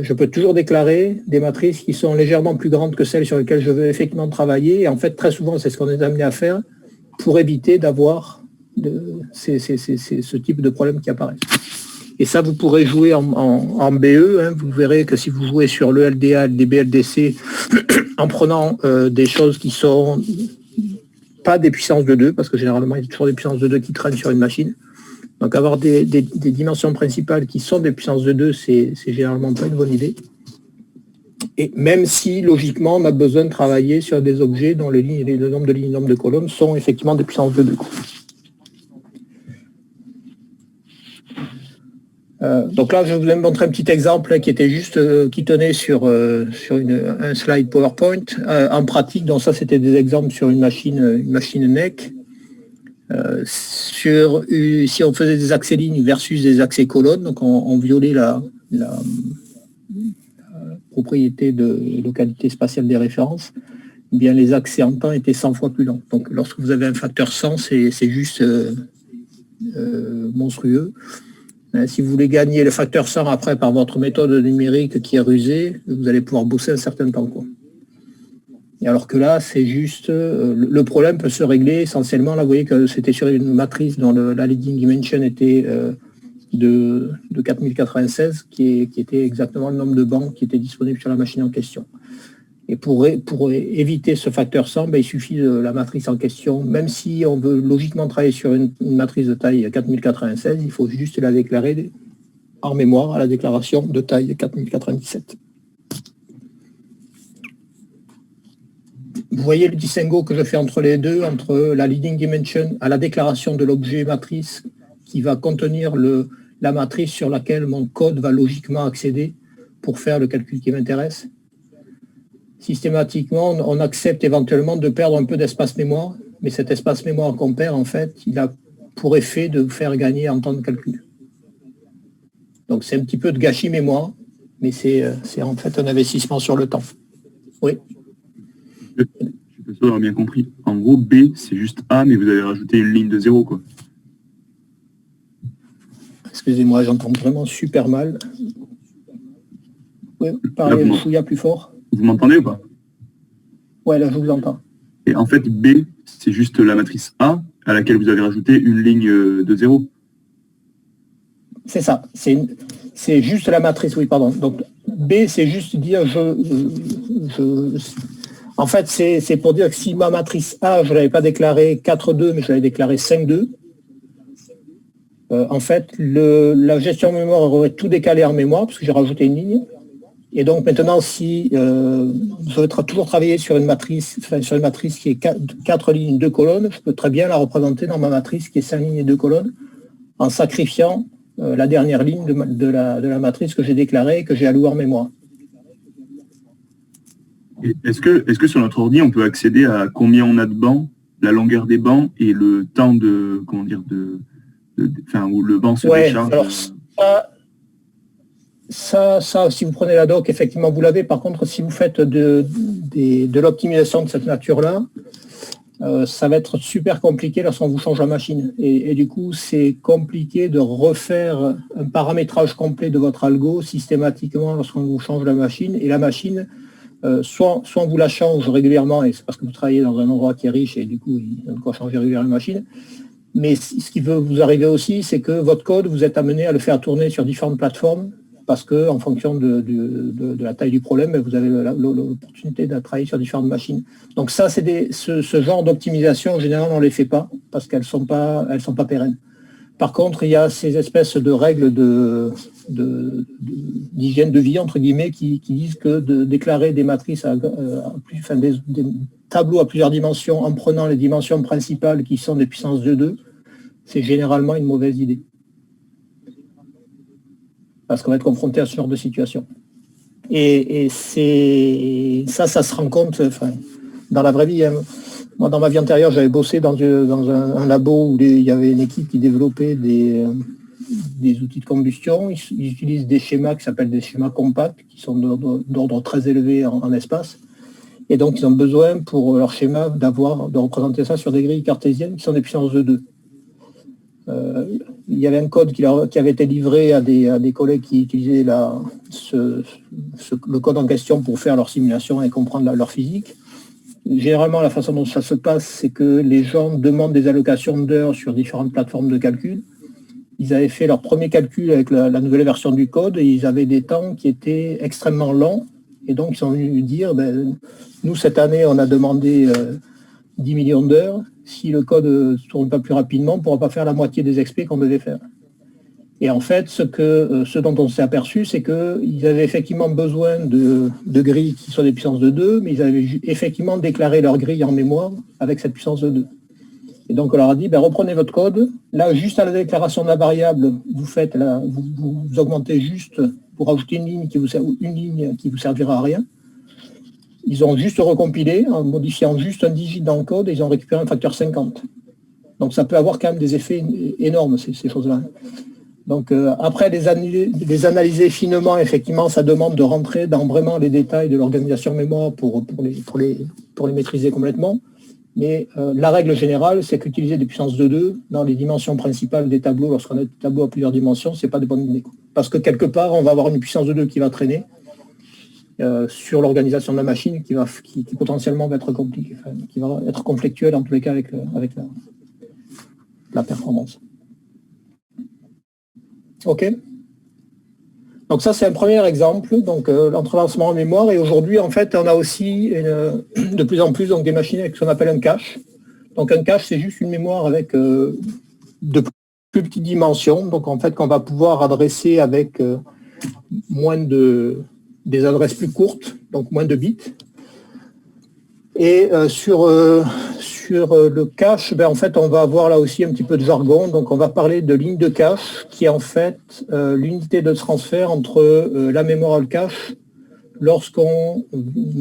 Je peux toujours déclarer des matrices qui sont légèrement plus grandes que celles sur lesquelles je veux effectivement travailler. Et en fait, très souvent, c'est ce qu'on est amené à faire pour éviter d'avoir ce type de problème qui apparaît. Et ça, vous pourrez jouer en BE. Hein. Vous verrez que si vous jouez sur le LDA, LDB, LDC, en prenant des choses qui sont pas des puissances de 2, parce que généralement, il y a toujours des puissances de 2 qui traînent sur une machine. Donc avoir des dimensions principales qui sont des puissances de 2, c'est généralement pas une bonne idée. Et même si, logiquement, on a besoin de travailler sur des objets dont le nombre de lignes, le nombre de colonnes sont effectivement des puissances de 2. Donc là, je vous ai montré un petit exemple qui était juste, qui tenait sur un slide PowerPoint. En pratique, donc ça, c'était des exemples sur une machine NEC. Si on faisait des accès lignes versus des accès colonnes, donc on violait la propriété de localité spatiale des références, eh bien les accès en temps étaient 100 fois plus lents. Donc lorsque vous avez un facteur 100, c'est juste monstrueux. Si vous voulez gagner le facteur 100 après par votre méthode numérique qui est rusée, vous allez pouvoir bosser un certain temps, quoi. Et alors que là, c'est juste, le problème peut se régler essentiellement. Là, vous voyez que c'était sur une matrice dont la leading dimension était de 4096, qui était exactement le nombre de bancs qui était disponible sur la machine en question. Et pour éviter ce facteur 100, ben, il suffit de la matrice en question. Même si on veut logiquement travailler sur une matrice de taille 4096, il faut juste la déclarer en mémoire à la déclaration de taille 4097. Vous voyez le distinguo que je fais entre les deux, entre la leading dimension à la déclaration de l'objet matrice qui va contenir la matrice sur laquelle mon code va logiquement accéder pour faire le calcul qui m'intéresse. Systématiquement, on accepte éventuellement de perdre un peu d'espace mémoire, mais cet espace mémoire qu'on perd, en fait, il a pour effet de faire gagner en temps de calcul. Donc c'est un petit peu de gâchis mémoire, mais c'est en fait un investissement sur le temps. Oui. Je suis pas sûr d'avoir bien compris. En gros, B, c'est juste A, mais vous avez rajouté une ligne de 0, quoi. Excusez-moi, j'entends vraiment super mal. Oui, parlez le chouïa plus fort. Vous m'entendez ou pas? Ouais, là, je vous entends. Et en fait, B, c'est juste la matrice A, à laquelle vous avez rajouté une ligne de 0. C'est ça. C'est juste la matrice, oui, pardon. Donc, B, c'est juste dire en fait, c'est pour dire que si ma matrice A, je ne l'avais pas déclarée 4,2, mais je l'avais déclarée 5,2, en fait, la gestion mémoire aurait tout décalé en mémoire, parce que j'ai rajouté une ligne. Et donc maintenant, si je veux toujours travailler sur une matrice qui est 4 lignes, 2 colonnes, je peux très bien la représenter dans ma matrice qui est 5 lignes et 2 colonnes, en sacrifiant la dernière ligne de la matrice que j'ai déclarée et que j'ai allouée en mémoire. Est-ce que sur notre ordi, on peut accéder à combien on a de bancs, la longueur des bancs et le temps de, comment dire, où le banc se décharge? Alors ça, si vous prenez la doc, effectivement, vous l'avez. Par contre, si vous faites de l'optimisation de cette nature-là, ça va être super compliqué lorsqu'on vous change la machine. Et du coup, c'est compliqué de refaire un paramétrage complet de votre algo systématiquement lorsqu'on vous change la machine. Et la machine, soit on vous la change régulièrement, et c'est parce que vous travaillez dans un endroit qui est riche, et du coup, il y a de quoi changer régulièrement la machine. Mais ce qui peut vous arriver aussi, c'est que votre code, vous êtes amené à le faire tourner sur différentes plateformes, parce que en fonction de la taille du problème, vous avez l'opportunité de travailler sur différentes machines. Donc ça, c'est ce genre d'optimisation, en général, on ne les fait pas, parce qu'elles sont pas pérennes. Par contre, il y a ces espèces de règles d'hygiène de vie, entre guillemets, qui disent que de déclarer des matrices des tableaux à plusieurs dimensions en prenant les dimensions principales qui sont des puissances de 2, c'est généralement une mauvaise idée. Parce qu'on va être confronté à ce genre de situation. Et ça se rend compte dans la vraie vie. Hein. Moi, dans ma vie antérieure, j'avais bossé dans un labo où il y avait une équipe qui développait des outils de combustion. Ils utilisent des schémas qui s'appellent des schémas compacts, qui sont d'ordre très élevé en espace. Et donc, ils ont besoin, pour leur schéma, de représenter ça sur des grilles cartésiennes qui sont des puissances de 2. Il y avait un code qui avait été livré à des collègues qui utilisaient le code en question pour faire leur simulation et comprendre leur physique. Généralement, la façon dont ça se passe, c'est que les gens demandent des allocations d'heures sur différentes plateformes de calcul. Ils avaient fait leur premier calcul avec la nouvelle version du code et ils avaient des temps qui étaient extrêmement lents. Et donc, ils sont venus dire, nous, cette année, on a demandé 10 millions d'heures. Si le code ne tourne pas plus rapidement, on ne pourra pas faire la moitié des expés qu'on devait faire. Et en fait, ce dont on s'est aperçu, c'est qu'ils avaient effectivement besoin de grilles qui sont des puissances de 2, mais ils avaient effectivement déclaré leur grille en mémoire avec cette puissance de 2. Et donc, on leur a dit, reprenez votre code. Là, juste à la déclaration de la variable, vous augmentez juste pour ajouter une ligne qui vous servira à rien. Ils ont juste recompilé en modifiant juste un digit dans le code et ils ont récupéré un facteur 50. Donc, ça peut avoir quand même des effets énormes, ces choses-là. Donc, après les analyser finement, effectivement, ça demande de rentrer dans vraiment les détails de l'organisation mémoire pour les maîtriser complètement. Mais la règle générale, c'est qu'utiliser des puissances de 2 dans les dimensions principales des tableaux, lorsqu'on a des tableaux à plusieurs dimensions, ce n'est pas de bonne idée. Parce que quelque part, on va avoir une puissance de 2 qui va traîner sur l'organisation de la machine qui potentiellement va être compliquée, qui va être conflictuelle en tous les cas avec la performance. OK. Donc ça, c'est un premier exemple, donc l'entrelancement en mémoire. Et aujourd'hui, en fait, on a aussi de plus en plus des machines avec ce qu'on appelle un cache. Donc un cache, c'est juste une mémoire avec de plus petites dimensions. Donc en fait, qu'on va pouvoir adresser avec des adresses plus courtes, donc moins de bits. Et sur le cache, en fait, on va avoir là aussi un petit peu de jargon. Donc, on va parler de ligne de cache, qui est en fait l'unité de transfert entre la mémoire et le cache lorsqu'on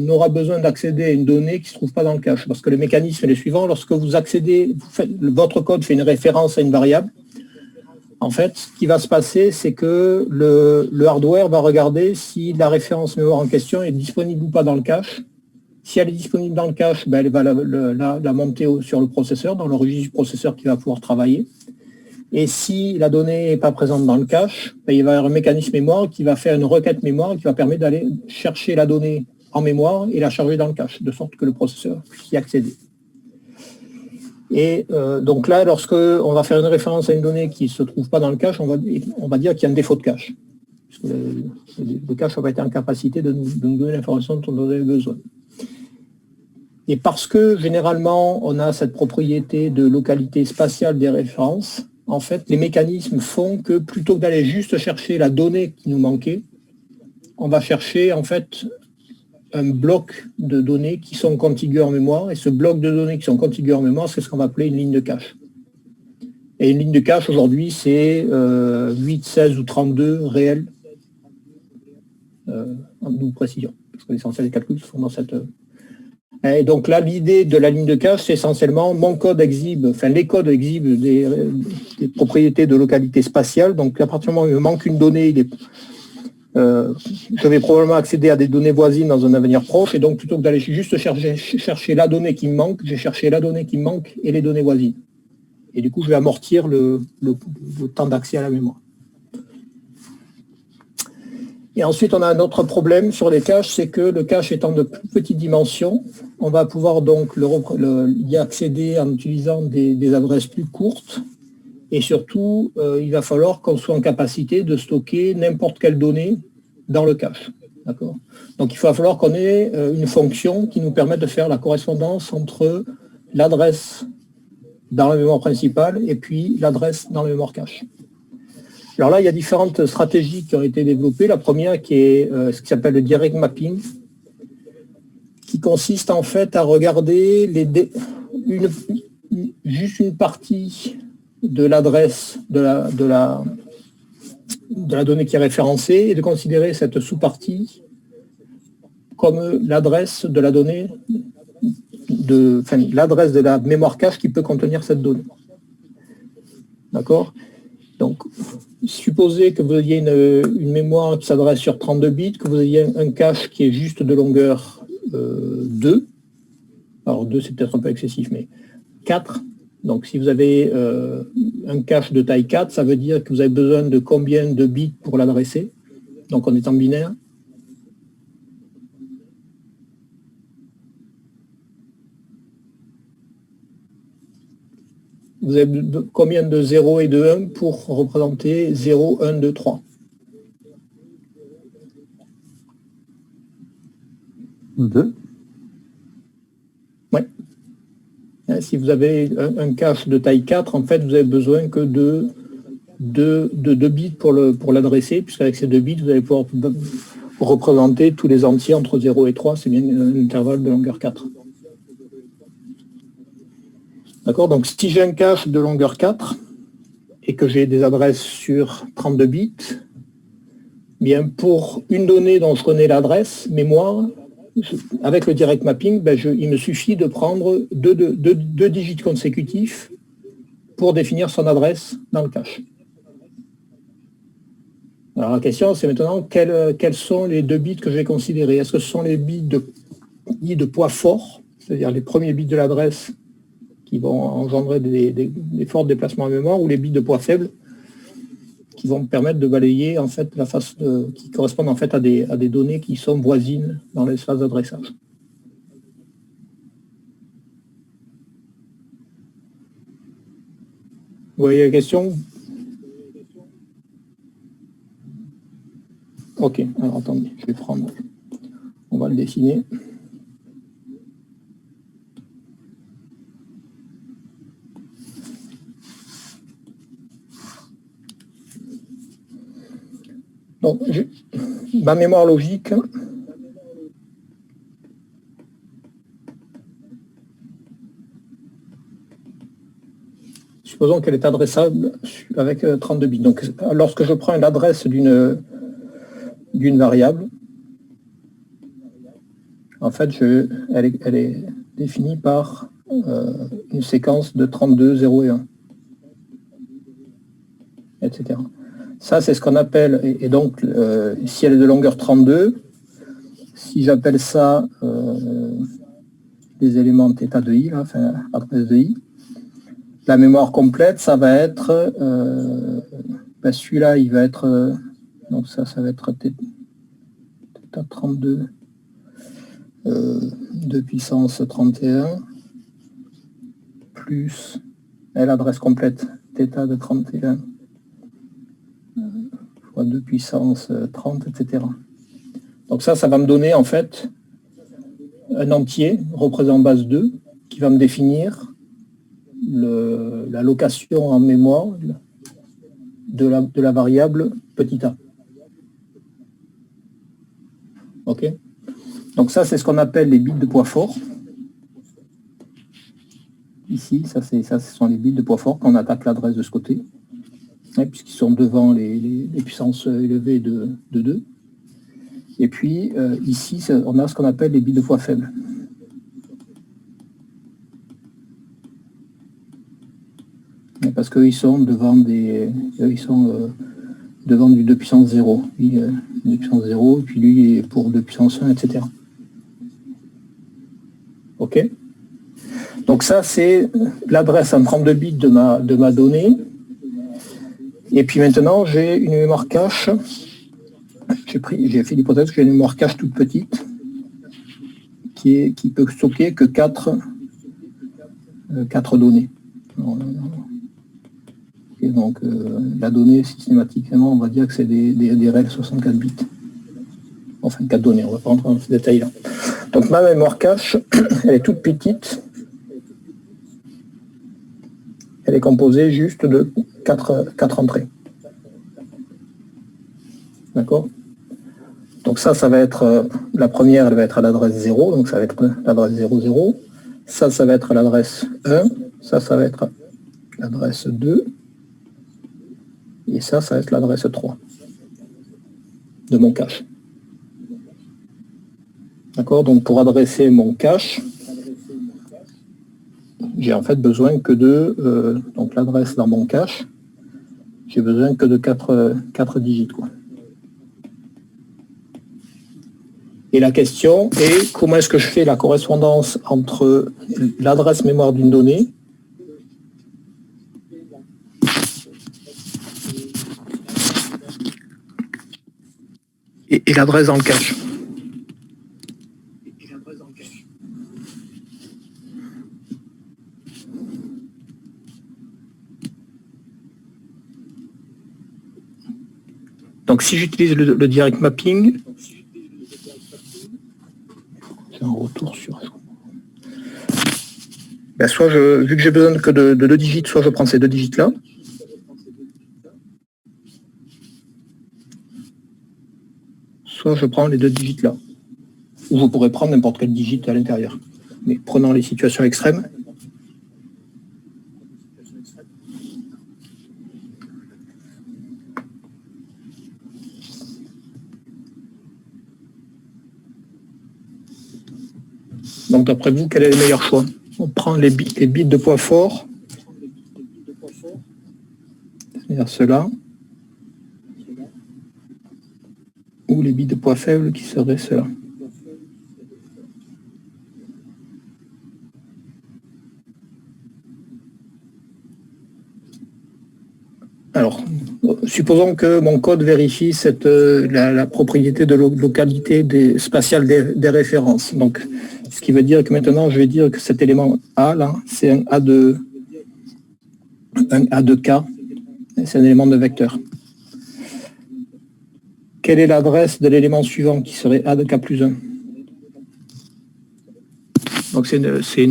aura besoin d'accéder à une donnée qui ne se trouve pas dans le cache. Parce que le mécanisme est le suivant. Lorsque vous accédez, votre code fait une référence à une variable. En fait, ce qui va se passer, c'est que le hardware va regarder si la référence mémoire en question est disponible ou pas dans le cache. Si elle est disponible dans le cache, elle va la monter sur le processeur, dans le registre du processeur qui va pouvoir travailler. Et si la donnée n'est pas présente dans le cache, il va y avoir un mécanisme mémoire qui va faire une requête mémoire qui va permettre d'aller chercher la donnée en mémoire et la charger dans le cache, de sorte que le processeur puisse y accéder. Et donc là, lorsque on va faire une référence à une donnée qui ne se trouve pas dans le cache, on va dire qu'il y a un défaut de cache. Puisque le cache va être en capacité de nous donner l'information dont on avait besoin. Et parce que généralement, on a cette propriété de localité spatiale des références, en fait, les mécanismes font que plutôt que d'aller juste chercher la donnée qui nous manquait, on va chercher en fait un bloc de données qui sont contiguës en mémoire. Et ce bloc de données qui sont contiguës en mémoire, c'est ce qu'on va appeler une ligne de cache. Et une ligne de cache, aujourd'hui, c'est 8, 16 ou 32 réels en double précision. Parce que l'essentiel des calculs se font dans cette... Et donc là, l'idée de la ligne de cache, c'est essentiellement mon code exhibe, enfin les codes exhibent des propriétés de localité spatiale. Donc à partir du moment où il me manque une donnée, je vais probablement accéder à des données voisines dans un avenir proche. Et donc plutôt que d'aller juste chercher la donnée qui me manque, j'ai cherché la donnée qui me manque et les données voisines. Et du coup, je vais amortir le temps d'accès à la mémoire. Et ensuite, on a un autre problème sur les caches, c'est que le cache étant de plus petite dimension, on va pouvoir donc y accéder en utilisant des adresses plus courtes. Et surtout, il va falloir qu'on soit en capacité de stocker n'importe quelle donnée dans le cache. D'accord ? Donc, il va falloir qu'on ait une fonction qui nous permette de faire la correspondance entre l'adresse dans la mémoire principale et puis l'adresse dans la mémoire cache. Alors là, il y a différentes stratégies qui ont été développées. La première qui est ce qui s'appelle le direct mapping, qui consiste en fait à regarder juste une partie de l'adresse de la donnée qui est référencée et de considérer cette sous-partie comme l'adresse de la donnée, l'adresse de la mémoire cache qui peut contenir cette donnée. D'accord ? Donc, supposez que vous ayez une mémoire qui s'adresse sur 32 bits, que vous ayez un cache qui est juste de longueur 2. Alors 2, c'est peut-être un peu excessif, mais 4. Donc, si vous avez un cache de taille 4, ça veut dire que vous avez besoin de combien de bits pour l'adresser? Donc, on est en binaire. Vous avez combien de 0 et de 1 pour représenter 0, 1, 2, 3? 2. Oui. Si vous avez un cache de taille 4, en fait, vous avez besoin que de 2 bits pour l'adresser, puisqu'avec ces 2 bits, vous allez pouvoir représenter tous les entiers entre 0 et 3, c'est bien un intervalle de longueur 4. D'accord, donc si j'ai un cache de longueur 4 et que j'ai des adresses sur 32 bits, bien pour une donnée dont je connais l'adresse, mémoire, avec le direct mapping, il me suffit de prendre deux digits consécutifs pour définir son adresse dans le cache. Alors la question, c'est maintenant quels sont les 2 bits que je vais considérer. Est-ce que ce sont les bits de poids fort, c'est-à-dire les premiers bits de l'adresse qui vont engendrer des forts déplacements en mémoire, ou les bits de poids faible qui vont me permettre de balayer en fait la face qui correspondent en fait à des données qui sont voisines dans l'espace d'adressage. Vous voyez la question? Ok, alors attendez, je vais prendre, on va le dessiner. Donc, ma mémoire logique, supposons qu'elle est adressable avec 32 bits. Donc, lorsque je prends l'adresse d'une variable, en fait, elle est définie par une séquence de 32, 0 et 1, etc. Ça, c'est ce qu'on appelle, et donc, si elle est de longueur 32, si j'appelle ça les éléments θ de i, enfin, adresse de i, la mémoire complète, ça va être, celui-là, il va être, donc ça va être θ 32 de puissance 31, plus l'adresse complète, θ de 31 fois 2 puissance 30, etc. Donc ça va me donner en fait un entier représentant base 2 qui va me définir la location en mémoire de la variable petit a. OK? Donc ça, c'est ce qu'on appelle les bits de poids fort. Ici, ça, ce sont les bits de poids fort quand on attaque l'adresse de ce côté, puisqu'ils sont devant les puissances élevées de 2. Et puis, ici, on a ce qu'on appelle les bits de poids faible. Parce qu'ils sont devant devant du 2 puissance 0. Lui, 2 puissance 0, et puis lui est pour 2 puissance 1, etc. OK? Donc ça, c'est l'adresse en 32 bits de ma donnée. Et puis maintenant, j'ai une mémoire cache. J'ai fait l'hypothèse que j'ai une mémoire cache toute petite qui peut stocker que 4 données. Et donc, la donnée, systématiquement, on va dire que c'est des règles 64 bits. Enfin, 4 données, on va pas rentrer dans ce détail-là. Donc, ma mémoire cache, elle est toute petite. Elle est composée juste de 4 entrées. D'accord? Donc ça va être, la première, elle va être à l'adresse 0, donc ça va être l'adresse 00. Ça va être l'adresse 1. Ça va être l'adresse 2. Et ça va être l'adresse 3 de mon cache. D'accord? Donc pour adresser mon cache, j'ai en fait besoin que de, donc l'adresse dans mon cache, j'ai besoin que de 4 digits, quoi. Et la question est comment est-ce que je fais la correspondance entre l'adresse mémoire d'une donnée et l'adresse dans le cache. Donc si j'utilise le direct mapping, j'ai un retour sur... Ben, soit vu que j'ai besoin que de 2 digits, soit je prends ces 2 digits-là. Soit je prends les 2 digits-là. Ou vous pourrez prendre n'importe quel digit à l'intérieur. Mais prenant les situations extrêmes. Donc d'après vous, quel est le meilleur choix? On prend les bits de poids fort, c'est-à-dire ceux-là, ou les bits de poids faible qui seraient ceux-là. Alors, supposons que mon code vérifie la propriété de localité spatiale des références. Donc, ce qui veut dire que maintenant, je vais dire que cet élément A, là, c'est un A de K, c'est un élément de vecteur. Quelle est l'adresse de l'élément suivant qui serait A de K plus 1? Donc, c'est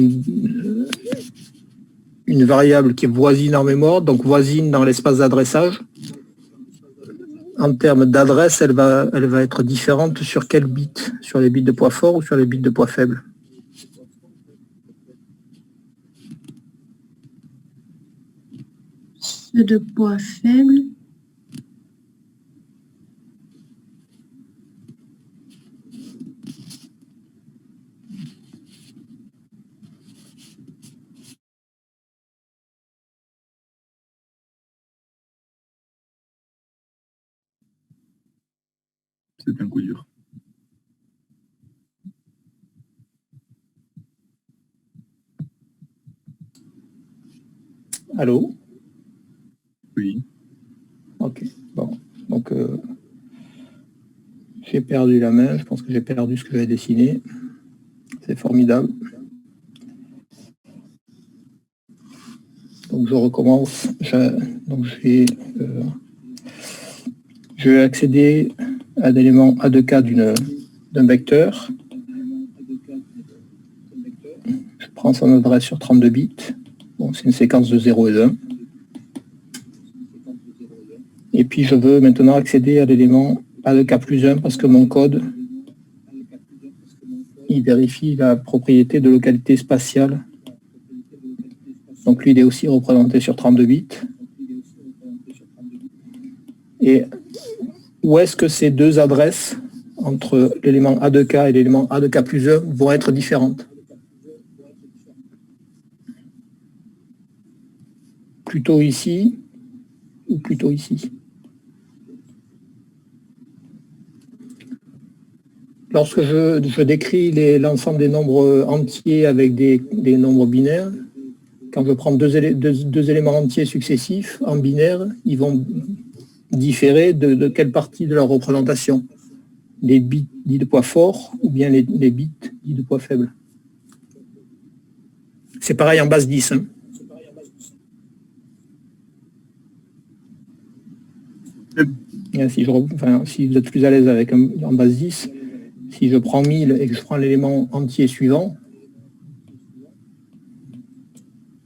une variable qui est voisine en mémoire, donc voisine dans l'espace d'adressage. En termes d'adresse, elle va être différente sur quel bit? Sur les bits de poids fort ou sur les bits de poids faible? Ceux de poids faible. C'est un coup dur. Allô? Oui. Ok, bon. Donc, j'ai perdu la main, je pense que j'ai perdu ce que j'avais dessiné. C'est formidable. Donc je recommence. Je vais accéder à l'élément A2K d'un vecteur. Je prends son adresse sur 32 bits. Bon, c'est une séquence de 0 et 1. Et puis je veux maintenant accéder à l'élément A2K plus 1 parce que mon code, il vérifie la propriété de localité spatiale. Donc lui, il est aussi représenté sur 32 bits. Et où est-ce que ces deux adresses entre l'élément A2K et l'élément A2K plus 1 vont être différentes? Plutôt ici ou plutôt ici? Lorsque je décris l'ensemble des nombres entiers avec des nombres binaires, quand je prends deux éléments entiers successifs en binaire, ils vont différer de quelle partie de leur représentation? Les bits dits de poids fort ou bien les bits dits de poids faible? C'est pareil en base 10. Hein. Si vous êtes plus à l'aise avec en base 10, si je prends 1000 et que je prends l'élément entier suivant,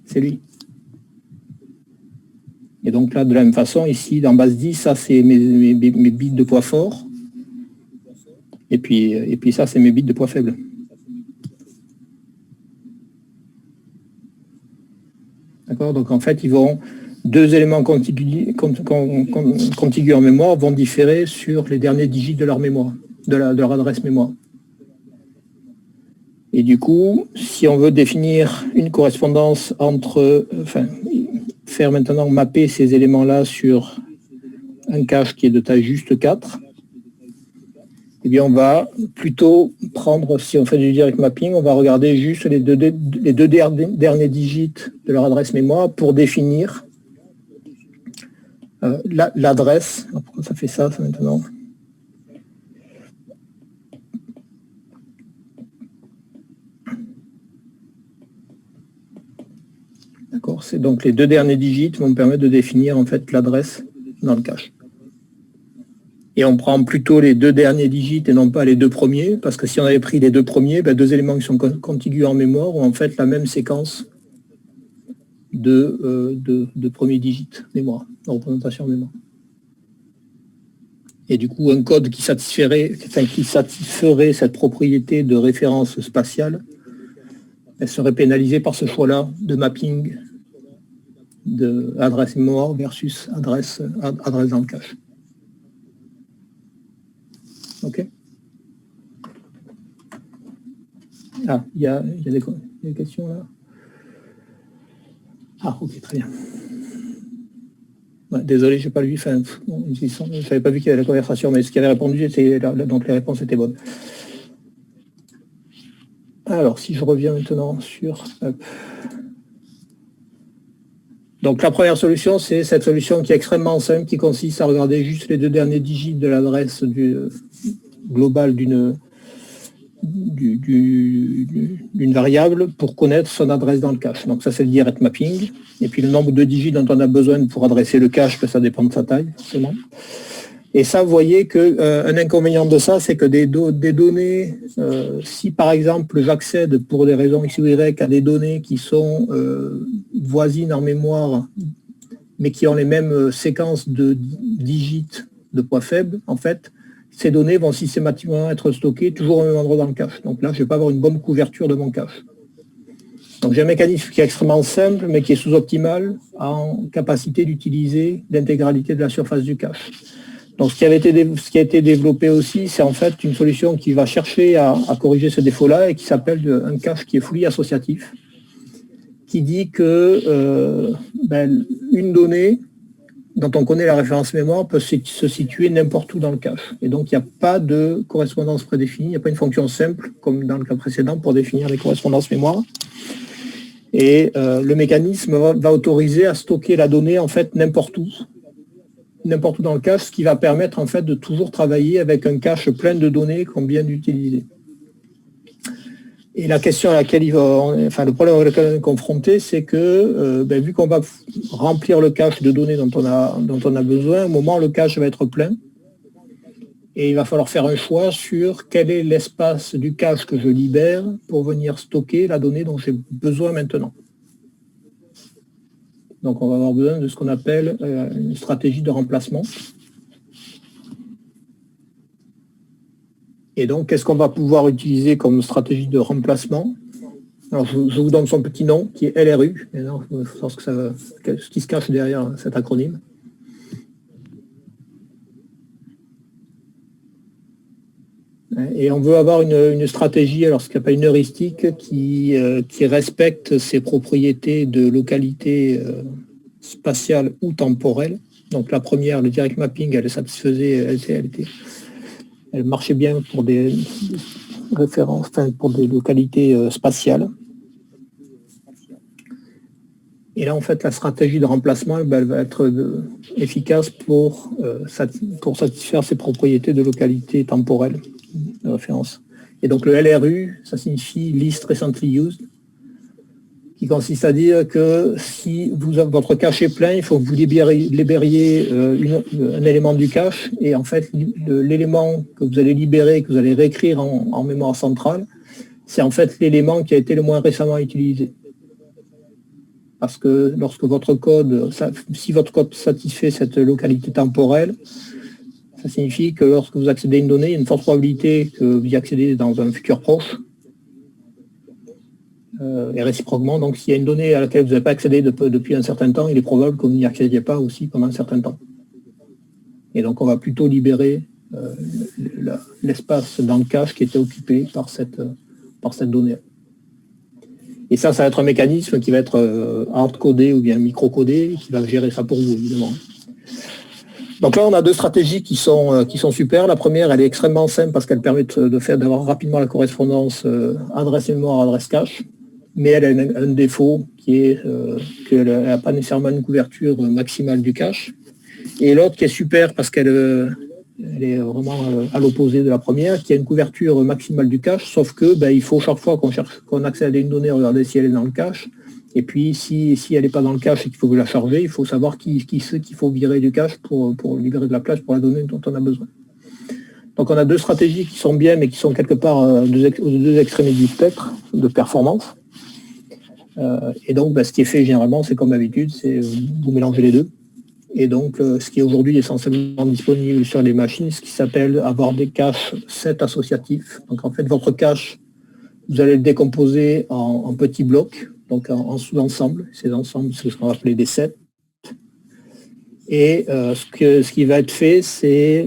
c'est lui. Et donc là, de la même façon, ici, dans base 10, ça c'est mes bits de poids fort. Et puis ça, c'est mes bits de poids faible. D'accord? Donc en fait, deux éléments contigus en mémoire vont différer sur les derniers digits de leur mémoire, de leur adresse mémoire. Et du coup, si on veut définir une correspondance faire maintenant mapper ces éléments-là sur un cache qui est de taille juste 4, eh bien on va plutôt prendre, si on fait du direct mapping, on va regarder juste les deux derniers digits de leur adresse mémoire pour définir l'adresse. Pourquoi ça fait ça maintenant? D'accord, c'est donc les deux derniers digits vont me permettre de définir en fait l'adresse dans le cache. Et on prend plutôt les deux derniers digits et non pas les deux premiers, parce que si on avait pris les deux premiers, deux éléments qui sont contigus en mémoire ont en fait la même séquence de premiers digits mémoire, de représentation mémoire. Et du coup, un code qui satisferait cette propriété de référence spatiale, elle serait pénalisée par ce choix-là de mapping de adresse mémoire versus adresse dans le cache. OK. Ah, il y a des questions là. Ah, ok, très bien. Ouais, désolé, je n'ai pas lu. Je n'avais pas vu qu'il y avait la conversation, mais ce qui avait répondu, donc les réponses étaient bonnes. Alors, si je reviens maintenant sur... Donc, la première solution, c'est cette solution qui est extrêmement simple, qui consiste à regarder juste les deux derniers digits de l'adresse globale d'une variable pour connaître son adresse dans le cache. Donc, ça, c'est le direct mapping. Et puis, le nombre de digits dont on a besoin pour adresser le cache, ça dépend de sa taille, forcément. Et ça, vous voyez qu'un inconvénient de ça, c'est que des données, si par exemple j'accède pour des raisons X ou Y à des données qui sont voisines en mémoire, mais qui ont les mêmes séquences de digits de poids faible, en fait, ces données vont systématiquement être stockées toujours au même endroit dans le cache. Donc là, je ne vais pas avoir une bonne couverture de mon cache. Donc j'ai un mécanisme qui est extrêmement simple, mais qui est sous-optimal en capacité d'utiliser l'intégralité de la surface du cache. Donc ce qui a été développé aussi, c'est en fait une solution qui va chercher à corriger ce défaut-là et qui s'appelle un cache qui est fully associatif, qui dit que une donnée dont on connaît la référence mémoire peut se situer n'importe où dans le cache. Et donc il n'y a pas de correspondance prédéfinie, il n'y a pas une fonction simple, comme dans le cas précédent, pour définir les correspondances mémoire. Et le mécanisme va autoriser à stocker la donnée en fait n'importe où dans le cache, ce qui va permettre en fait de toujours travailler avec un cache plein de données qu'on vient d'utiliser. Et la question à laquelle le problème avec lequel on est confronté, c'est que vu qu'on va remplir le cache de données dont on a besoin, au moment où le cache va être plein, et il va falloir faire un choix sur quel est l'espace du cache que je libère pour venir stocker la donnée dont j'ai besoin maintenant. Donc on va avoir besoin de ce qu'on appelle une stratégie de remplacement. Et donc, qu'est-ce qu'on va pouvoir utiliser comme stratégie de remplacement? Alors, je vous donne son petit nom, qui est LRU. Et non, il faut savoir ce qui se cache derrière cet acronyme. Et on veut avoir une stratégie, alors ce qu'on appelle une heuristique, qui respecte ses propriétés de localité spatiale ou temporelle. Donc, la première, le direct mapping, elle satisfaisait, elle marchait bien pour des références, pour des localités spatiales. Et là, en fait, la stratégie de remplacement, elle va être efficace pour satisfaire ses propriétés de localité temporelle de référence. Et donc, le LRU, ça signifie Least Recently Used, qui consiste à dire que si votre cache est plein, il faut que vous libériez un élément du cache, et en fait, l'élément que vous allez libérer, que vous allez réécrire en mémoire centrale, c'est en fait l'élément qui a été le moins récemment utilisé. Parce que lorsque votre code, si votre code satisfait cette localité temporelle, ça signifie que lorsque vous accédez à une donnée, il y a une forte probabilité que vous y accédez dans un futur proche. Et réciproquement, donc s'il y a une donnée à laquelle vous n'avez pas accédé depuis un certain temps, il est probable que vous n'y accédiez pas aussi pendant un certain temps. Et donc on va plutôt libérer l'espace dans le cache qui était occupé par cette donnée. Et ça va être un mécanisme qui va être hard-codé ou bien micro-codé, qui va gérer ça pour vous, évidemment. Donc là, on a deux stratégies qui sont super. La première, elle est extrêmement simple parce qu'elle permet d'avoir rapidement la correspondance adresse mémoire, adresse cache. Mais elle a un défaut qui est qu'elle n'a pas nécessairement une couverture maximale du cache. Et l'autre qui est super parce qu'elle est vraiment à l'opposé de la première, qui a une couverture maximale du cache, sauf que il faut chaque fois qu'on accède à une donnée, regarder si elle est dans le cache. Et puis si elle n'est pas dans le cache et qu'il faut la charger, il faut savoir qui c'est qu'il faut virer du cache pour libérer de la place pour la donnée dont on a besoin. Donc on a deux stratégies qui sont bien, mais qui sont quelque part aux deux extrémités du spectre de performance. Et donc, ce qui est fait généralement, c'est comme d'habitude, c'est vous mélangez les deux. Et donc, ce qui est aujourd'hui essentiellement disponible sur les machines, ce qui s'appelle avoir des caches sets associatifs. Donc, en fait, votre cache, vous allez le décomposer en petits blocs, donc en sous-ensembles. Ces ensembles, c'est ce qu'on va appeler des sets. Et ce qui va être fait, c'est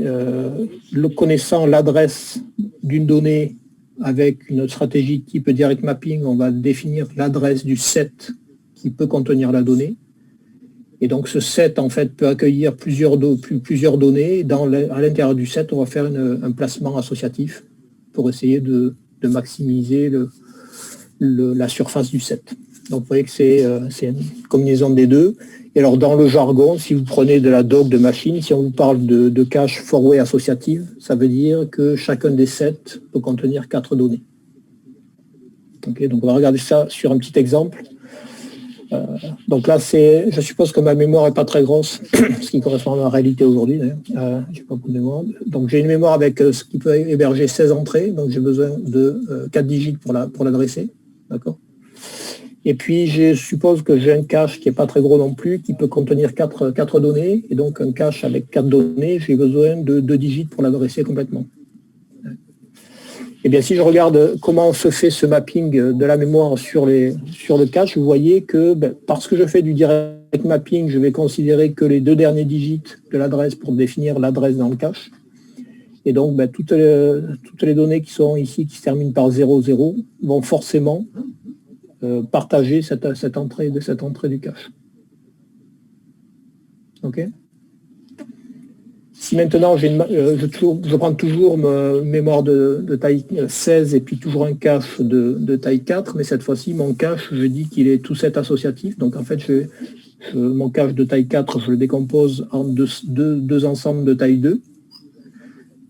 connaissant l'adresse d'une donnée avec une stratégie type direct mapping, on va définir l'adresse du set qui peut contenir la donnée. Et donc ce set en fait peut accueillir plusieurs données. À l'intérieur du set, on va faire un placement associatif pour essayer de maximiser la surface du set. Donc vous voyez que c'est une combinaison des deux. Et alors dans le jargon, si vous prenez de la doc de machine, si on vous parle de cache four-way associative, ça veut dire que chacun des sets peut contenir 4 données. Okay, donc on va regarder ça sur un petit exemple. Donc là, je suppose que ma mémoire n'est pas très grosse, ce qui correspond à la réalité aujourd'hui. J'ai pas beaucoup de mémoire. Donc j'ai une mémoire avec ce qui peut héberger 16 entrées, donc j'ai besoin de 4 digits pour l'adresser. D'accord. Et puis, je suppose que j'ai un cache qui n'est pas très gros non plus, qui peut contenir 4 données. Et donc, un cache avec 4 données, j'ai besoin de 2 digits pour l'adresser complètement. Et bien, si je regarde comment se fait ce mapping de la mémoire sur le cache, vous voyez que parce que je fais du direct mapping, je vais considérer que les 2 derniers digits de l'adresse pour définir l'adresse dans le cache. Et donc, toutes les données qui sont ici, qui se terminent par 00, vont forcément partager cette entrée du cache. Ok. Si maintenant je prends toujours ma mémoire de taille 16 et puis toujours un cache de taille 4, mais cette fois-ci mon cache, je dis qu'il est tout set associatif. Donc en fait, mon cache de taille 4, je le décompose en deux ensembles de taille 2.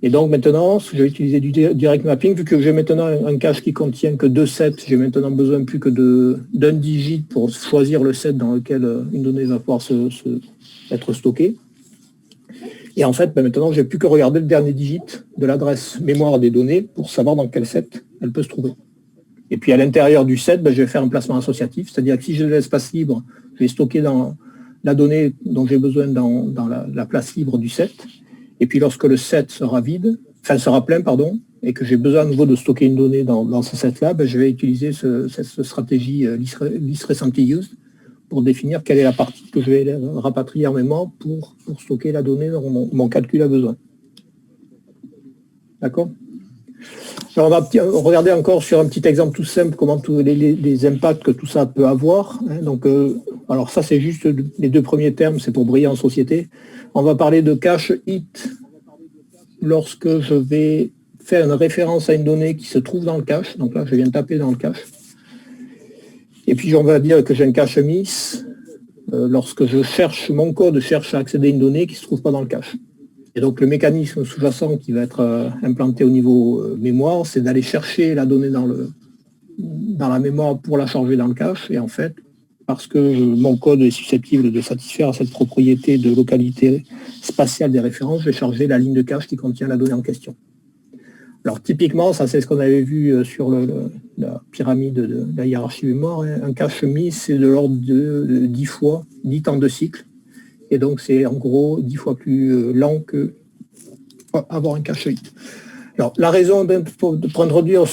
Et donc maintenant, je vais utiliser du direct mapping, vu que j'ai maintenant un cache qui contient que 2 sets, j'ai maintenant besoin plus que d'un digit pour choisir le set dans lequel une donnée va pouvoir être stockée. Et en fait, maintenant, je n'ai plus que regarder le dernier digit de l'adresse mémoire des données pour savoir dans quel set elle peut se trouver. Et puis à l'intérieur du set, je vais faire un placement associatif, c'est-à-dire que si j'ai de l'espace libre, je vais stocker dans la donnée dont j'ai besoin dans la place libre du set. Et puis lorsque le set sera plein, et que j'ai besoin à nouveau de stocker une donnée dans ce set-là, je vais utiliser cette stratégie list recently used pour définir quelle est la partie que je vais rapatrier en mémoire pour stocker la donnée dont mon calcul a besoin. D'accord ? Alors on va regarder encore sur un petit exemple tout simple comment tous les impacts que tout ça peut avoir. Donc, alors ça c'est juste les 2 premiers termes, c'est pour briller en société. On va parler de cache hit lorsque je vais faire une référence à une donnée qui se trouve dans le cache. Donc là je viens de taper dans le cache. Et puis on va dire que j'ai un cache miss lorsque mon code cherche à accéder à une donnée qui ne se trouve pas dans le cache. Et donc le mécanisme sous-jacent qui va être implanté au niveau mémoire, c'est d'aller chercher la donnée dans la mémoire pour la charger dans le cache. Et en fait, parce que mon code est susceptible de satisfaire à cette propriété de localité spatiale des références, je vais charger la ligne de cache qui contient la donnée en question. Alors typiquement, ça c'est ce qu'on avait vu sur la pyramide de la hiérarchie mémoire. Un cache miss, c'est de l'ordre de 10 temps de cycle. Et donc, c'est en gros 10 fois plus lent que avoir un cache hit. Alors, la raison pour introduire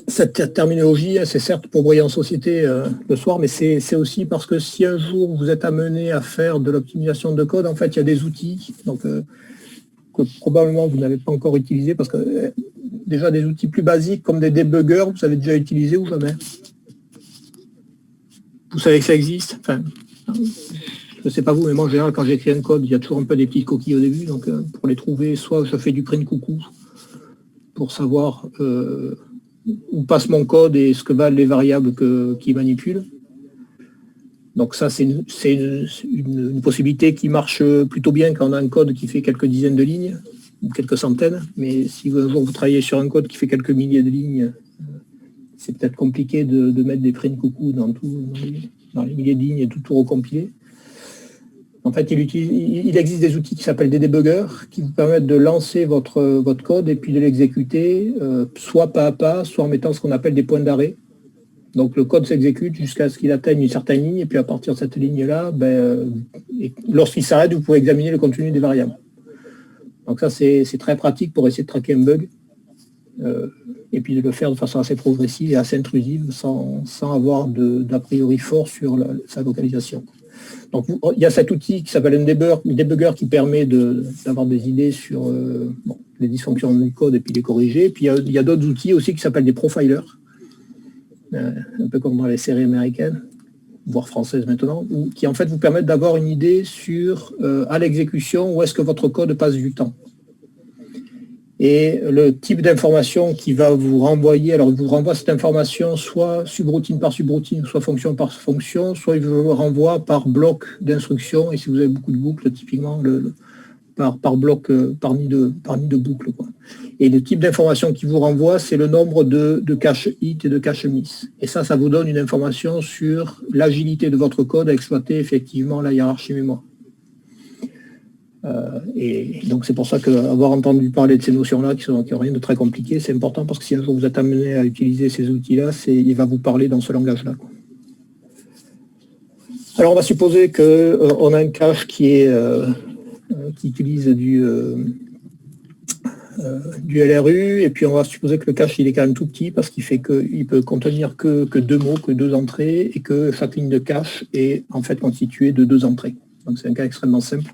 cette terminologie, c'est certes pour briller en société le soir, mais c'est aussi parce que si un jour vous êtes amené à faire de l'optimisation de code, en fait, il y a des outils que probablement vous n'avez pas encore utilisés, parce que déjà des outils plus basiques comme des debuggers, vous avez déjà utilisé ou jamais? Vous savez que ça existe? Enfin, je ne sais pas vous, mais moi en général quand j'écris un code, il y a toujours un peu des petites coquilles au début, donc pour les trouver, soit je fais du print coucou pour savoir où passe mon code et ce que valent les variables qu'il manipule. Donc ça c'est une possibilité qui marche plutôt bien quand on a un code qui fait quelques dizaines de lignes, ou quelques centaines, mais si un jour vous travaillez sur un code qui fait quelques milliers de lignes, c'est peut-être compliqué de mettre des print coucou dans les milliers de lignes et tout recompiler. En fait, il existe des outils qui s'appellent des debuggers qui vous permettent de lancer votre code et puis de l'exécuter soit pas à pas, soit en mettant ce qu'on appelle des points d'arrêt. Donc le code s'exécute jusqu'à ce qu'il atteigne une certaine ligne et puis à partir de cette ligne-là, lorsqu'il s'arrête, vous pouvez examiner le contenu des variables. Donc ça, c'est très pratique pour essayer de traquer un bug et puis de le faire de façon assez progressive et assez intrusive sans avoir d'a priori fort sur sa localisation. Donc il y a cet outil qui s'appelle un debugger qui permet d'avoir des idées sur les dysfonctions du code et puis les corriger. Et puis il y a d'autres outils aussi qui s'appellent des profilers, un peu comme dans les séries américaines, voire françaises maintenant, qui en fait vous permettent d'avoir une idée sur à l'exécution où est-ce que votre code passe du temps. Et le type d'information qui va vous renvoyer, alors il vous renvoie cette information soit subroutine par subroutine, soit fonction par fonction, soit il vous renvoie par bloc d'instructions, et si vous avez beaucoup de boucles, typiquement par bloc, par nid de boucles, quoi. Et le type d'information qui vous renvoie, c'est le nombre de cache hit et de cache miss. Et ça vous donne une information sur l'agilité de votre code à exploiter effectivement la hiérarchie mémoire. Et donc c'est pour ça qu'avoir entendu parler de ces notions-là, qui n'ont rien de très compliqué, c'est important, parce que si un jour vous êtes amené à utiliser ces outils-là, il va vous parler dans ce langage-là. Alors on va supposer qu'on a un cache qui utilise du LRU, et puis on va supposer que le cache il est quand même tout petit, parce qu'il peut contenir que 2 mots, que 2 entrées, et que chaque ligne de cache est en fait constituée de 2 entrées. Donc c'est un cas extrêmement simple,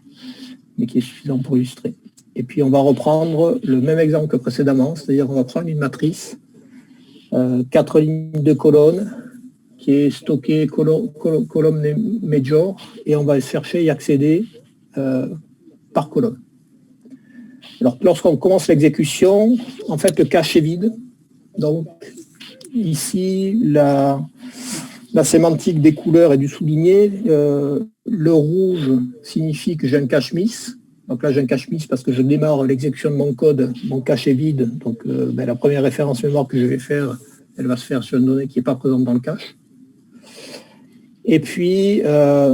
mais qui est suffisant pour illustrer. Et puis on va reprendre le même exemple que précédemment, c'est-à-dire on va prendre une matrice, 4 lignes de colonnes, qui est stockée colonne major, et on va chercher et accéder par colonne. Alors lorsqu'on commence l'exécution, en fait le cache est vide. Donc ici la sémantique des couleurs et du souligné, le rouge signifie que j'ai un cache miss, Donc là, j'ai un cache miss parce que je démarre l'exécution de mon code, mon cache est vide. Donc la première référence mémoire que je vais faire, elle va se faire sur une donnée qui n'est pas présente dans le cache. Et puis,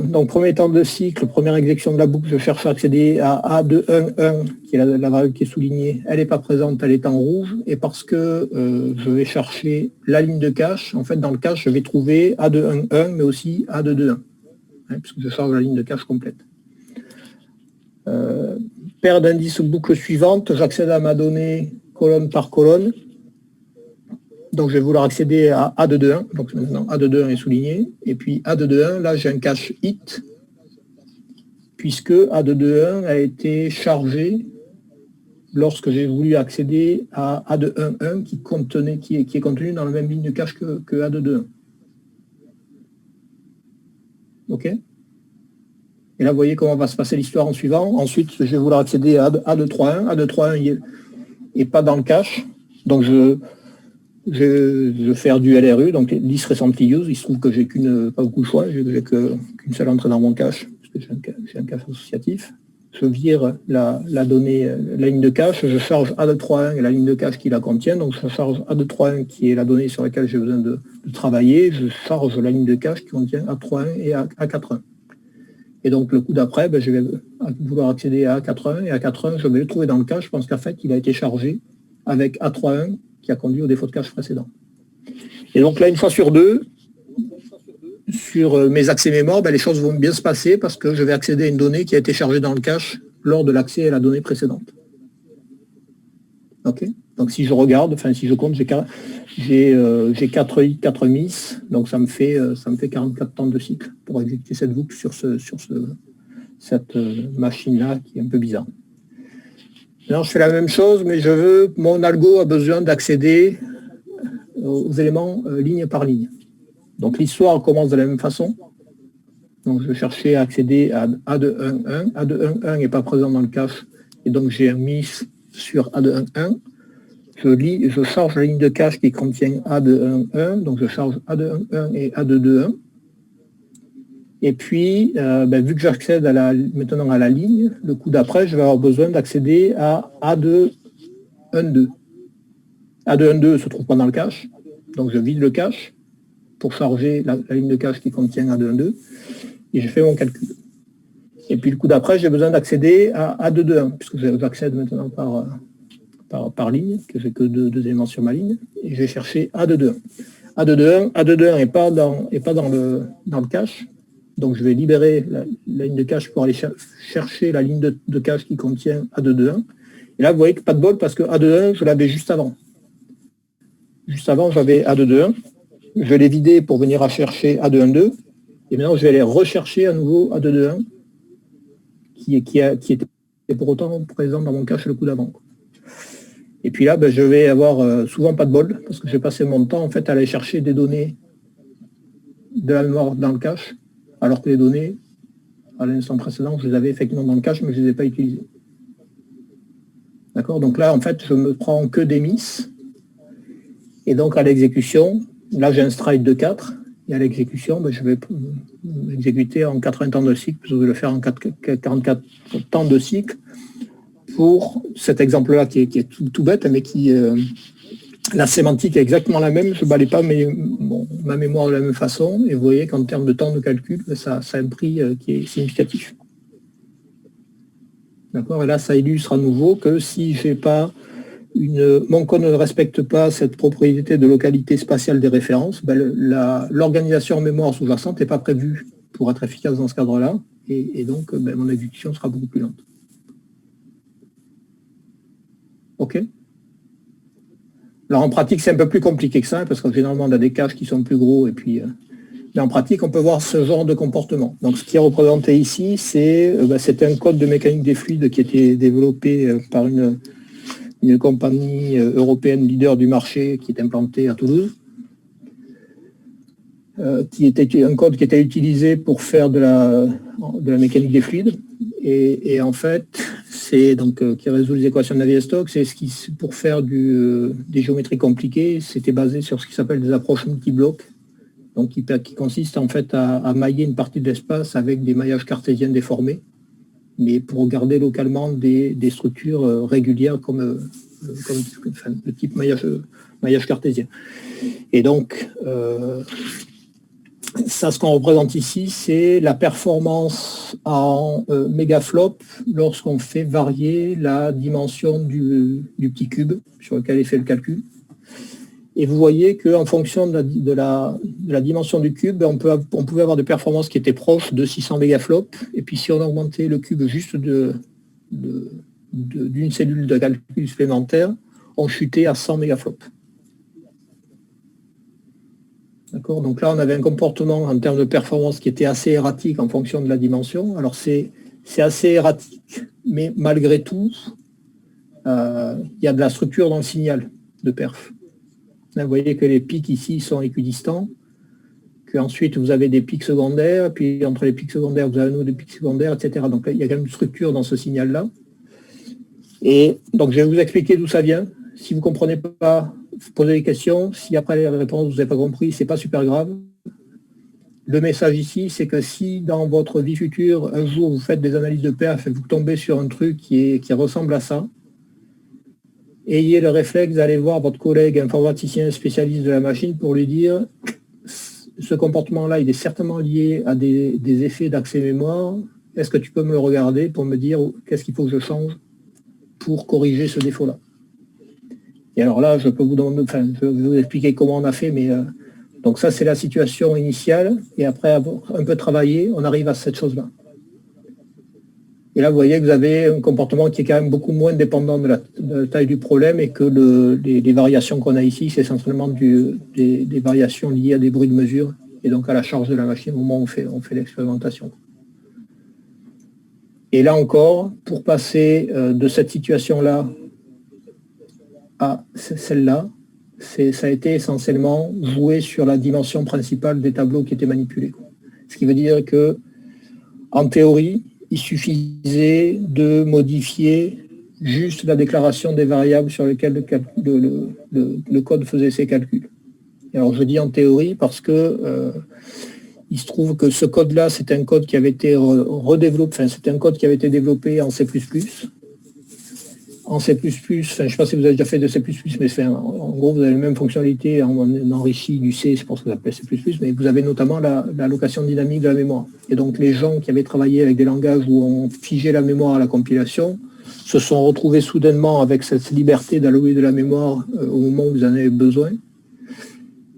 donc premier temps de cycle, première exécution de la boucle, je cherche à accéder à A211, qui est la variable qui est soulignée. Elle n'est pas présente, elle est en rouge. Et parce que je vais chercher la ligne de cache, en fait, dans le cache, je vais trouver A211, mais aussi A221, puisque je charge la ligne de cache complète. Paire d'indices boucle suivante, j'accède à ma donnée colonne par colonne. Donc je vais vouloir accéder à A221, donc maintenant A221 est souligné, et puis A221, là j'ai un cache hit, puisque A221 a été chargé lorsque j'ai voulu accéder à A211 qui est contenu dans la même ligne de cache que A221. OK? Et là, vous voyez comment va se passer l'histoire en suivant. Ensuite, je vais vouloir accéder à A231. A231 n'est pas dans le cache. Donc, je vais faire du LRU, donc list recently used. Il se trouve que j'ai pas beaucoup de choix. J'ai qu'une seule entrée dans mon cache, parce que j'ai un cache associatif. Je vire la donnée, la ligne de cache. Je charge A231 et la ligne de cache qui la contient. Donc, je charge A231 qui est la donnée sur laquelle j'ai besoin de travailler. Je charge la ligne de cache qui contient A31 et A41. Et donc, le coup d'après, je vais vouloir accéder à A81, et A81, je vais le trouver dans le cache. Je pense qu'en fait, il a été chargé avec A31 qui a conduit au défaut de cache précédent. Et donc là, une fois sur deux, sur mes accès mémoire, les choses vont bien se passer parce que je vais accéder à une donnée qui a été chargée dans le cache lors de l'accès à la donnée précédente. OK? Donc si je regarde, si je compte, j'ai 4 hits, 4 miss, donc ça me fait 44 temps de cycle pour exécuter cette boucle sur cette machine-là qui est un peu bizarre. Maintenant, je fais la même chose, mais mon algo a besoin d'accéder aux éléments ligne par ligne. Donc l'histoire commence de la même façon. Donc je vais chercher à accéder à A211. A211 n'est pas présent dans le cache, et donc j'ai un miss sur A211. Je charge la ligne de cache qui contient A211, donc je charge A211 et A221. Et puis, vu que j'accède maintenant à la ligne, le coup d'après, je vais avoir besoin d'accéder à A212. A212 ne se trouve pas dans le cache, donc je vide le cache pour charger la ligne de cache qui contient A212, et je fais mon calcul. Et puis le coup d'après, j'ai besoin d'accéder à A221, puisque j'accède maintenant par ligne, que j'ai que deux éléments sur ma ligne, et je vais chercher A221. A221 n'est pas dans le cache, donc je vais libérer la ligne de cache pour aller chercher la ligne de cache qui contient A221. Et là, vous voyez que pas de bol, parce que A221, je l'avais juste avant. Juste avant, j'avais A221. Je l'ai vidé pour venir à chercher A212. Et maintenant, je vais aller rechercher à nouveau A221, qui était pour autant présent dans mon cache le coup d'avant. Et puis là, je vais avoir souvent pas de bol, parce que j'ai passé mon temps en fait à aller chercher des données de la mémoire dans le cache, alors que les données, à l'instant précédent, je les avais effectivement dans le cache, mais je ne les ai pas utilisées. D'accord? Donc là, en fait, je me prends que des miss. Et donc à l'exécution, là j'ai un stride de 4, et à l'exécution, je vais exécuter en 80 temps de cycle, je vais le faire en 44 temps de cycle, pour cet exemple-là qui est tout bête, mais qui la sémantique est exactement la même, je ne balais pas ma mémoire de la même façon, et vous voyez qu'en termes de temps de calcul, ça a un prix qui est significatif. D'accord? Et là, ça illustre à nouveau que si j'ai pas mon code ne respecte pas cette propriété de localité spatiale des références, l'organisation en mémoire sous-jacente n'est pas prévue pour être efficace dans ce cadre-là, et donc mon exécution sera beaucoup plus lente. OK? Alors en pratique, c'est un peu plus compliqué que ça, parce que généralement, on a des caches qui sont plus gros, et puis mais en pratique, on peut voir ce genre de comportement. Donc ce qui est représenté ici, c'était un code de mécanique des fluides qui a été développé par une compagnie européenne leader du marché qui est implantée à Toulouse, qui était un code qui était utilisé pour faire de la mécanique des fluides. Et en fait, c'est donc qui résout les équations de Navier-Stokes, c'est pour faire des géométries compliquées, c'était basé sur ce qui s'appelle des approches multi-blocs, donc qui consiste en fait à mailler une partie de l'espace avec des maillages cartésiens déformés. mais pour garder localement des structures régulières comme le type maillage cartésien. Et donc, ça, ce qu'on représente ici, c'est la performance en mégaflop lorsqu'on fait varier la dimension du petit cube sur lequel est fait le calcul. Et vous voyez qu'en fonction de la dimension du cube, on pouvait avoir des performances qui étaient proches de 600 mégaflops. Et puis si on augmentait le cube juste d'une cellule de calcul supplémentaire, on chutait à 100 mégaflops. D'accord. Donc là, on avait un comportement en termes de performance qui était assez erratique en fonction de la dimension. Alors c'est assez erratique, mais malgré tout, il y a de la structure dans le signal de perf. Là, vous voyez que les pics ici sont équidistants, qu'ensuite vous avez des pics secondaires, puis entre les pics secondaires, vous avez des pics secondaires, etc. Donc là, il y a quand même une structure dans ce signal-là. Et donc je vais vous expliquer d'où ça vient. Si vous ne comprenez pas, vous posez des questions. Si après les réponses, vous n'avez pas compris, ce n'est pas super grave. Le message ici, c'est que si dans votre vie future, un jour, vous faites des analyses de perf et vous tombez sur un truc qui ressemble à ça, ayez le réflexe d'aller voir votre collègue informaticien spécialiste de la machine pour lui dire ce comportement-là, il est certainement lié à des effets d'accès mémoire. Est-ce que tu peux me le regarder pour me dire qu'est-ce qu'il faut que je change pour corriger ce défaut-là? Et alors là, je peux vous demander, je vais vous expliquer comment on a fait, mais donc ça, c'est la situation initiale. Et après avoir un peu travaillé, on arrive à cette chose-là. Et là, vous voyez que vous avez un comportement qui est quand même beaucoup moins dépendant de la taille du problème et que les variations qu'on a ici, c'est essentiellement des variations liées à des bruits de mesure et donc à la charge de la machine au moment où on fait l'expérimentation. Et là encore, pour passer de cette situation-là à celle-là, ça a été essentiellement joué sur la dimension principale des tableaux qui étaient manipulés. Ce qui veut dire que, en théorie, il suffisait de modifier juste la déclaration des variables sur lesquelles le code faisait ses calculs. Et alors je dis en théorie parce que il se trouve que ce code-là, c'est un code qui avait été redéveloppé, c'est un code qui avait été développé en C++. En C++, je ne sais pas si vous avez déjà fait de C++, mais en gros, vous avez la même fonctionnalité en enrichi du C, c'est pour ce que vous appelez C++, mais vous avez notamment l'allocation dynamique de la mémoire. Et donc, les gens qui avaient travaillé avec des langages où on figeait la mémoire à la compilation se sont retrouvés soudainement avec cette liberté d'allouer de la mémoire au moment où vous en avez besoin.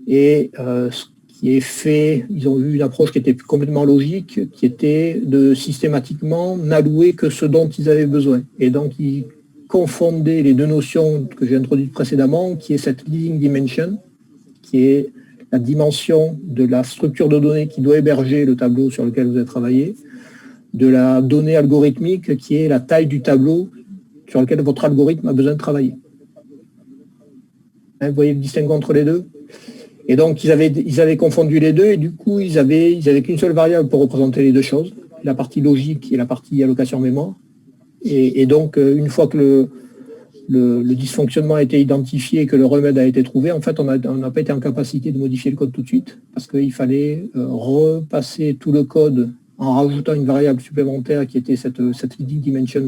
Et ce qui est fait, ils ont eu une approche qui était complètement logique, qui était de systématiquement n'allouer que ce dont ils avaient besoin. Et donc, ils confonder les deux notions que j'ai introduites précédemment, qui est cette leading dimension, qui est la dimension de la structure de données qui doit héberger le tableau sur lequel vous avez travaillé, de la donnée algorithmique, qui est la taille du tableau sur lequel votre algorithme a besoin de travailler. Vous voyez le distinguo entre les deux? Et donc, ils avaient confondu les deux, et du coup, ils avaient qu'une seule variable pour représenter les deux choses, la partie logique et la partie allocation mémoire. Et donc, une fois que le dysfonctionnement a été identifié et que le remède a été trouvé, en fait, on n'a pas été en capacité de modifier le code tout de suite, parce qu'il fallait repasser tout le code en rajoutant une variable supplémentaire qui était cette leading dimension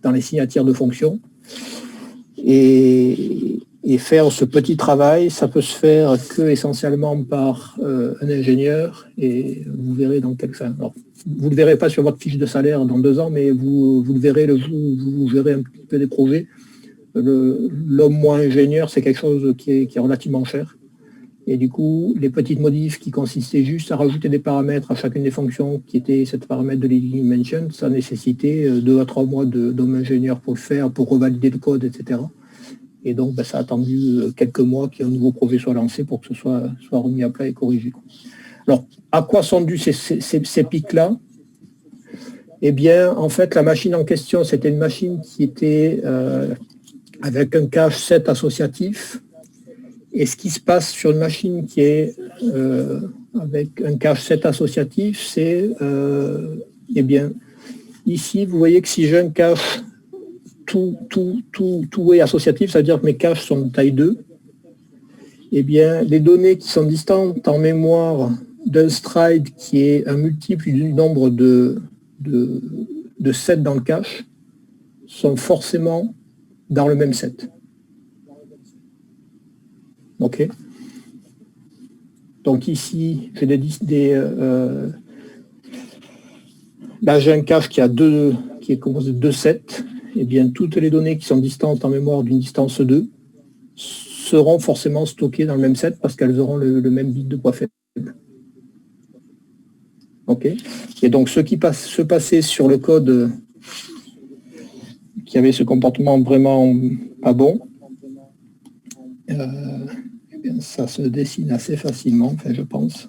dans les signatures de fonctions. Et faire ce petit travail, ça peut se faire que essentiellement par un ingénieur, et vous verrez dans quelques... Alors, vous ne le verrez pas sur votre fiche de salaire dans 2 ans, mais vous le verrez le jour où vous verrez un petit peu des projets. L'homme moins ingénieur, c'est quelque chose qui est relativement cher. Et du coup, les petites modifs qui consistaient juste à rajouter des paramètres à chacune des fonctions qui étaient cette paramètre de leading dimension, ça nécessitait 2 à 3 mois d'homme ingénieur pour le faire, pour revalider le code, etc. Et donc, ça a attendu quelques mois qu'un nouveau projet soit lancé pour que ce soit remis à plat et corrigé. Alors, à quoi sont dus ces pics-là? Eh bien, en fait, la machine en question, c'était une machine qui était avec un cache 7 associatif. Et ce qui se passe sur une machine qui est avec un cache 7 associatif, c'est, eh bien, ici, vous voyez que si j'ai un cache tout est associatif, ça veut dire que mes caches sont de taille 2. Eh bien, les données qui sont distantes en mémoire d'un stride qui est un multiple du nombre de de 7 dans le cache sont forcément dans le même set. OK. Donc ici, j'ai là, j'ai un cache qui est composé de 2 sets. Et bien, toutes les données qui sont distantes en mémoire d'une distance 2 seront forcément stockées dans le même set parce qu'elles auront le même bit de poids faible. OK. Et donc, ce qui se passait sur le code qui avait ce comportement vraiment pas bon, eh bien, ça se dessine assez facilement, enfin, je pense.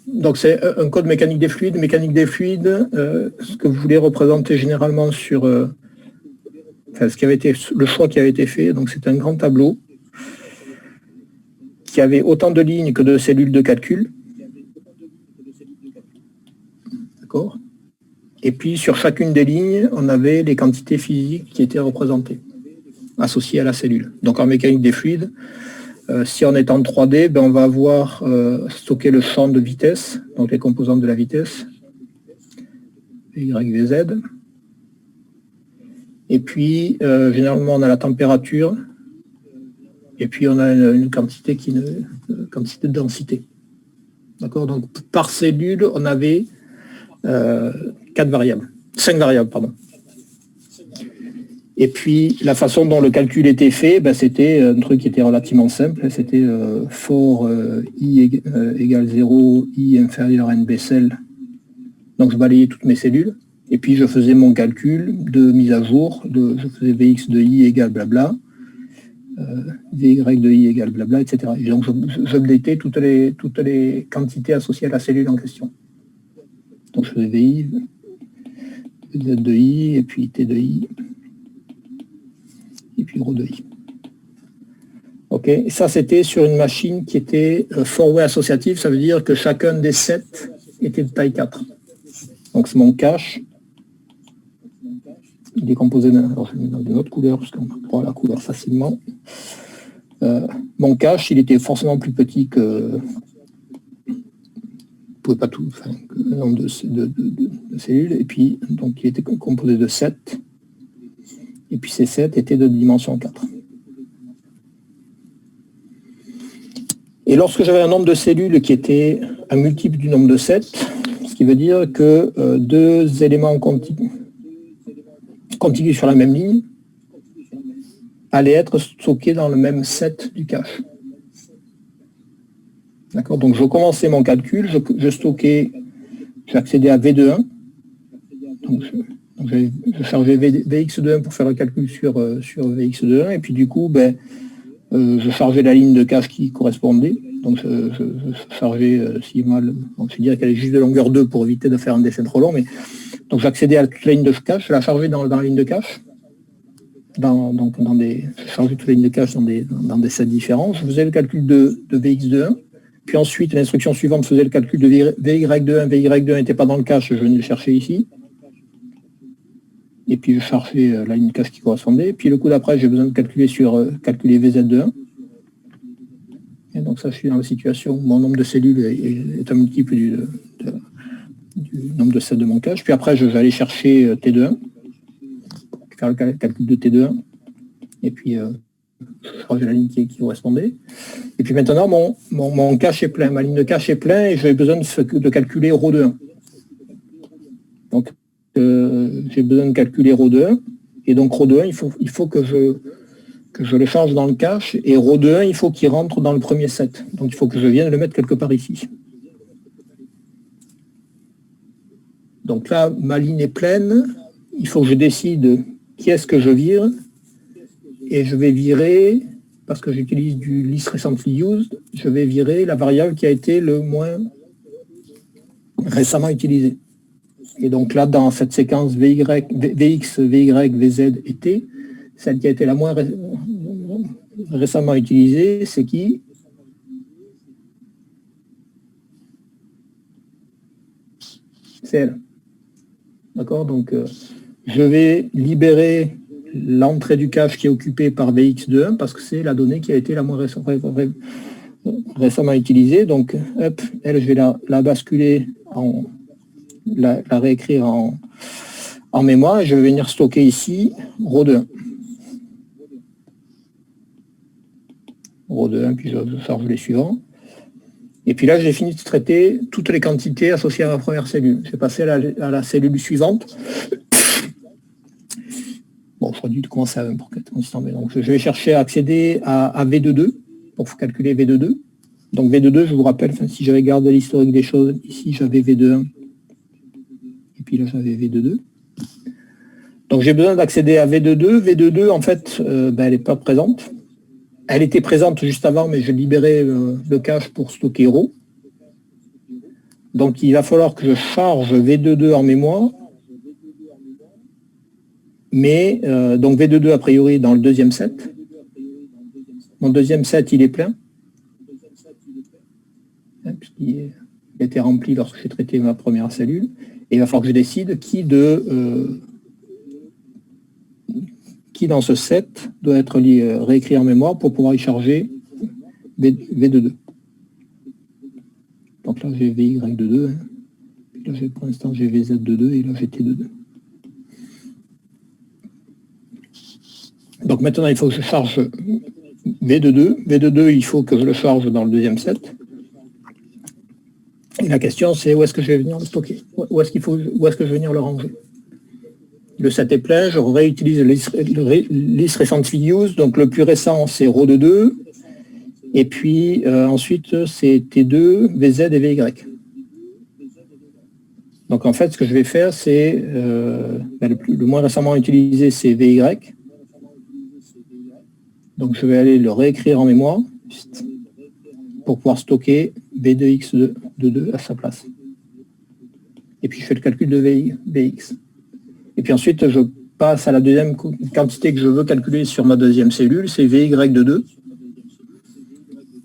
Donc c'est un code mécanique des fluides. Mécanique des fluides, ce que vous voulez représenter généralement sur ce qui avait été le choix qui avait été fait. Donc c'est un grand tableau qui avait autant de lignes que de cellules de calcul. D'accord. Et puis sur chacune des lignes, on avait les quantités physiques qui étaient représentées, associées à la cellule. Donc en mécanique des fluides, si on est en 3D, ben on va avoir stocké le champ de vitesse, donc les composantes de la vitesse, Y, V, Z. Et puis, généralement, on a la température, et puis on a une quantité quantité de densité. D'accord. Donc, par cellule, on avait 5 variables, pardon. Et puis, la façon dont le calcul était fait, ben, c'était un truc qui était relativement simple. C'était for i égale 0, i inférieur à n Bessel. Donc, je balayais toutes mes cellules. Et puis, je faisais mon calcul de mise à jour. Je faisais Vx de i égale blabla, Vy de i égale blabla, etc. Et donc, j'updatais toutes les quantités associées à la cellule en question. Donc, je faisais Vi, Z de i, et puis T de i. Et puis rho de i. OK. Et ça, c'était sur une machine qui était four-way associative. Ça veut dire que chacun des sets était de taille 4. Donc, c'est mon cache. Il est composé d'un... Alors, je vais mettre dans une autre couleur, parce qu'on voit la couleur facilement. Mon cache, il était forcément plus petit que... Vous pouvez pas tout... Enfin, que le nombre de cellules. Et puis, donc, il était composé de 7. Et puis ces 7 étaient de dimension 4. Et lorsque j'avais un nombre de cellules qui était un multiple du nombre de 7, ce qui veut dire que 2 éléments contigus sur la même ligne allaient être stockés dans le même set du cache. D'accord. Donc je commençais mon calcul, j'accédais à V de 1. Donc je chargeais Vx de 1 pour faire le calcul sur Vx de 1, et puis du coup, je chargeais la ligne de cache qui correspondait. Donc je chargeais si mal, donc je dirais qu'elle est juste de longueur 2 pour éviter de faire un dessin trop long, mais donc j'accédais à toute la ligne de cache, je la chargeais dans la ligne de cache. Je chargeais toute la ligne de cache dans des sets différents. Je faisais le calcul de Vx de 1. Puis ensuite, l'instruction suivante faisait le calcul de Vy de 1. Vy de 1 n'était pas dans le cache, je venais le chercher ici. Et puis je chargeais la ligne de cache qui correspondait. Puis le coup d'après, j'ai besoin de calculer Vz de 1. Et donc ça, je suis dans la situation où mon nombre de cellules est un multiple du nombre de sets de mon cache. Puis après, j'allais chercher T de 1, faire le calcul de T de 1. Et puis je chargeais la ligne qui correspondait. Et puis maintenant, mon cache est plein, ma ligne de cache est plein, et j'ai besoin de calculer ρ de 1. Donc j'ai besoin de calculer ρ de 1, et donc ρ de 1, il faut que je le charge dans le cache, et ρ de 1, il faut qu'il rentre dans le premier set. Donc il faut que je vienne le mettre quelque part ici. Donc là, ma ligne est pleine, il faut que je décide qui est-ce que je vire, et je vais virer, parce que j'utilise du list recently used, je vais virer la variable qui a été le moins récemment utilisée. Et donc là, dans cette séquence Vx, Vy, Vz et T, celle qui a été la moins récemment utilisée, c'est qui? C'est elle. D'accord? Donc, je vais libérer l'entrée du cache qui est occupée par Vx de 1 parce que c'est la donnée qui a été la moins récemment utilisée. Donc, hop, elle, je vais la basculer la réécrire en mémoire, et je vais venir stocker ici row de 1. Row de 1, puis je charge les suivants. Et puis là, j'ai fini de traiter toutes les quantités associées à ma première cellule. Je vais passer à la cellule suivante. Bon, j'aurais dû commencer à 1 pour 4 instants, mais donc je vais chercher à accéder à V22 pour calculer V22. Donc V22, je vous rappelle, si j'avais gardé l'historique des choses, ici j'avais V21, et puis là j'avais V22. Donc j'ai besoin d'accéder à V22. V22, en fait, elle n'est pas présente. Elle était présente juste avant, mais je libérais le cache pour stocker row. Donc il va falloir que je charge V22 en mémoire. Mais donc V22 a priori dans le deuxième set. Mon deuxième set, il est plein. Puisqu'il a été rempli lorsque j'ai traité ma première cellule. Et il va falloir que je décide qui dans ce set doit être réécrit en mémoire pour pouvoir y charger V22. Donc là, j'ai VY22. Hein. Là, pour l'instant, j'ai VZ22 et là, j'ai T22. Donc maintenant, il faut que je charge V22. V22, il faut que je le charge dans le deuxième set. Et la question, c'est où est-ce que je vais venir le stocker? Où est-ce que je vais venir le ranger? Le set est plein, je réutilise le list recently used. Donc le plus récent, c'est row de 2. Et puis ensuite, c'est T2, VZ et VY. Donc en fait, ce que je vais faire, c'est le moins récemment utilisé, c'est VY. Donc je vais aller le réécrire en mémoire pour pouvoir stocker V2X2 à sa place. Et puis je fais le calcul de VX. Et puis ensuite, je passe à la deuxième quantité que je veux calculer sur ma deuxième cellule, c'est VY de 2.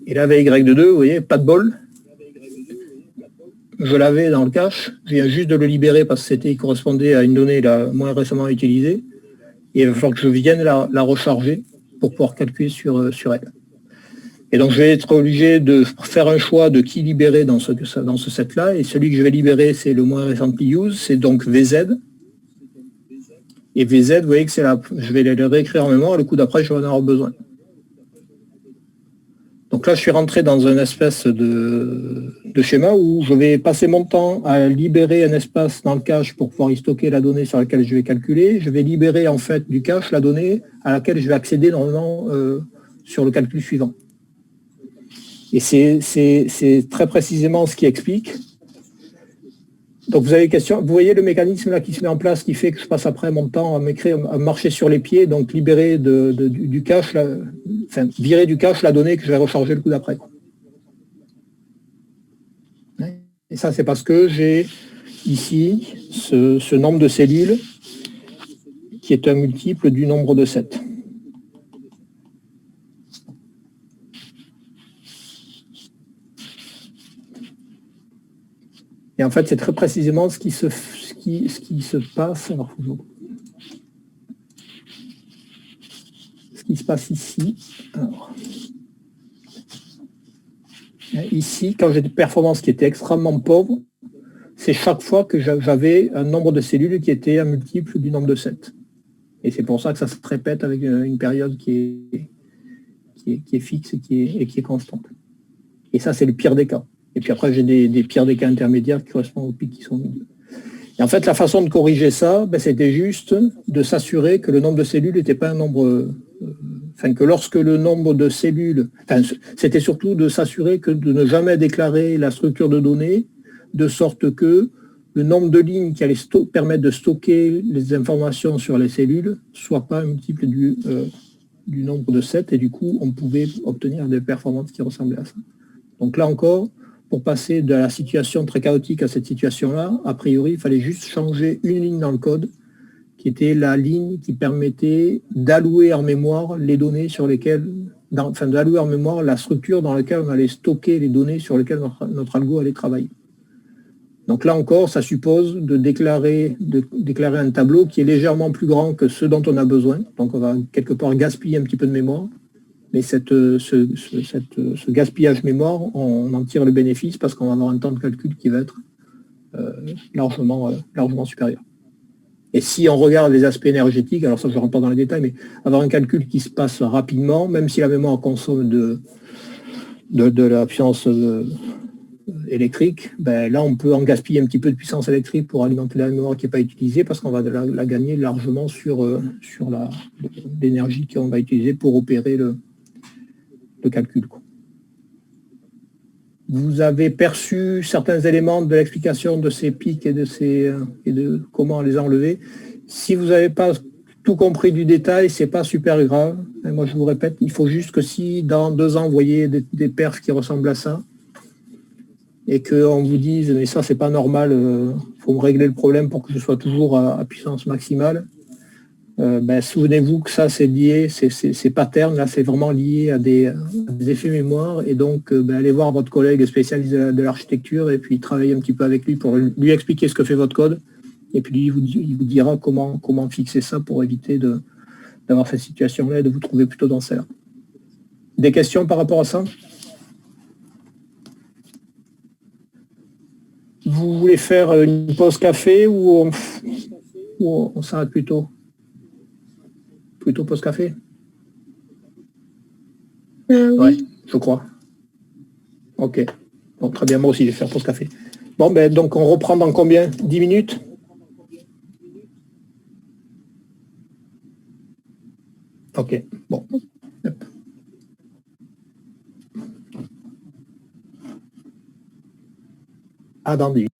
Et là, VY de 2, vous voyez, pas de bol. Je l'avais dans le cache, je viens juste de le libérer parce que il correspondait à une donnée la moins récemment utilisée. Et il va falloir que je vienne la recharger pour pouvoir calculer sur elle. Et donc je vais être obligé de faire un choix de qui libérer dans ce set-là. Et celui que je vais libérer, c'est le moins recently use, c'est donc VZ. Et VZ, vous voyez que je vais le réécrire en mémoire, le coup d'après, je vais en avoir besoin. Donc là, je suis rentré dans une espèce de schéma où je vais passer mon temps à libérer un espace dans le cache pour pouvoir y stocker la donnée sur laquelle je vais calculer. Je vais libérer en fait du cache la donnée à laquelle je vais accéder normalement sur le calcul suivant. Et c'est très précisément ce qui explique. Donc vous avez une question, vous voyez le mécanisme là qui se met en place qui fait que je passe après mon temps à marcher sur les pieds, donc libérer du cache, virer du cache la donnée que je vais recharger le coup d'après. Et ça c'est parce que j'ai ici ce nombre de cellules qui est un multiple du nombre de 7. Et en fait, c'est très précisément ce qui se passe. Alors, ce qui se passe ici. Alors, ici, quand j'ai des performances qui étaient extrêmement pauvres, c'est chaque fois que j'avais un nombre de cellules qui était un multiple du nombre de 7. Et c'est pour ça que ça se répète avec une période qui est fixe et qui est constante. Et ça, c'est le pire des cas. Et puis après, j'ai des pires des cas intermédiaires qui correspondent aux pics qui sont au milieu. Et en fait, la façon de corriger ça, c'était juste de s'assurer que le nombre de cellules n'était pas un nombre... que lorsque le nombre de cellules... c'était surtout de s'assurer que de ne jamais déclarer la structure de données de sorte que le nombre de lignes qui allait permettre de stocker les informations sur les cellules soit pas un multiple du nombre de 7. Et du coup, on pouvait obtenir des performances qui ressemblaient à ça. Donc là encore, pour passer de la situation très chaotique à cette situation-là, a priori, il fallait juste changer une ligne dans le code, qui était la ligne qui permettait d'allouer en mémoire les données sur lesquelles, d'allouer en mémoire la structure dans laquelle on allait stocker les données sur lesquelles notre algo allait travailler. Donc là encore, ça suppose de déclarer un tableau qui est légèrement plus grand que ce dont on a besoin. Donc on va quelque part gaspiller un petit peu de mémoire. Mais ce gaspillage mémoire, on en tire le bénéfice parce qu'on va avoir un temps de calcul qui va être largement supérieure. Et si on regarde les aspects énergétiques, alors ça je ne rentre pas dans les détails, mais avoir un calcul qui se passe rapidement, même si la mémoire consomme de la puissance électrique, ben là on peut en gaspiller un petit peu de puissance électrique pour alimenter la mémoire qui n'est pas utilisée, parce qu'on va la gagner largement sur l'énergie qu'on va utiliser pour opérer le calcul, quoi. Vous avez perçu certains éléments de l'explication de ces pics et de comment les enlever. Si vous n'avez pas tout compris du détail, c'est pas super grave. Et moi, je vous répète, il faut juste que si dans 2 ans, vous voyez des perfs qui ressemblent à ça, et qu'on vous dise, mais ça, c'est pas normal, faut me régler le problème pour que je sois toujours à puissance maximale, souvenez-vous que ça, c'est lié, ces patterns, là, c'est vraiment lié à des effets mémoire, et donc, allez voir votre collègue spécialiste de l'architecture, et puis travailler un petit peu avec lui pour lui expliquer ce que fait votre code, et puis il vous dira comment fixer ça pour éviter d'avoir cette situation-là et de vous trouver plutôt dans celle-là. Des questions par rapport à ça? Vous voulez faire une pause café ou on s'arrête plus tôt? Plutôt pause café? Oui. Ouais, je crois. Ok. Bon, très bien, moi aussi, je vais faire pause café. Bon, donc on reprend dans combien? 10 minutes? Ok, bon. Hop. À dans 10 minutes.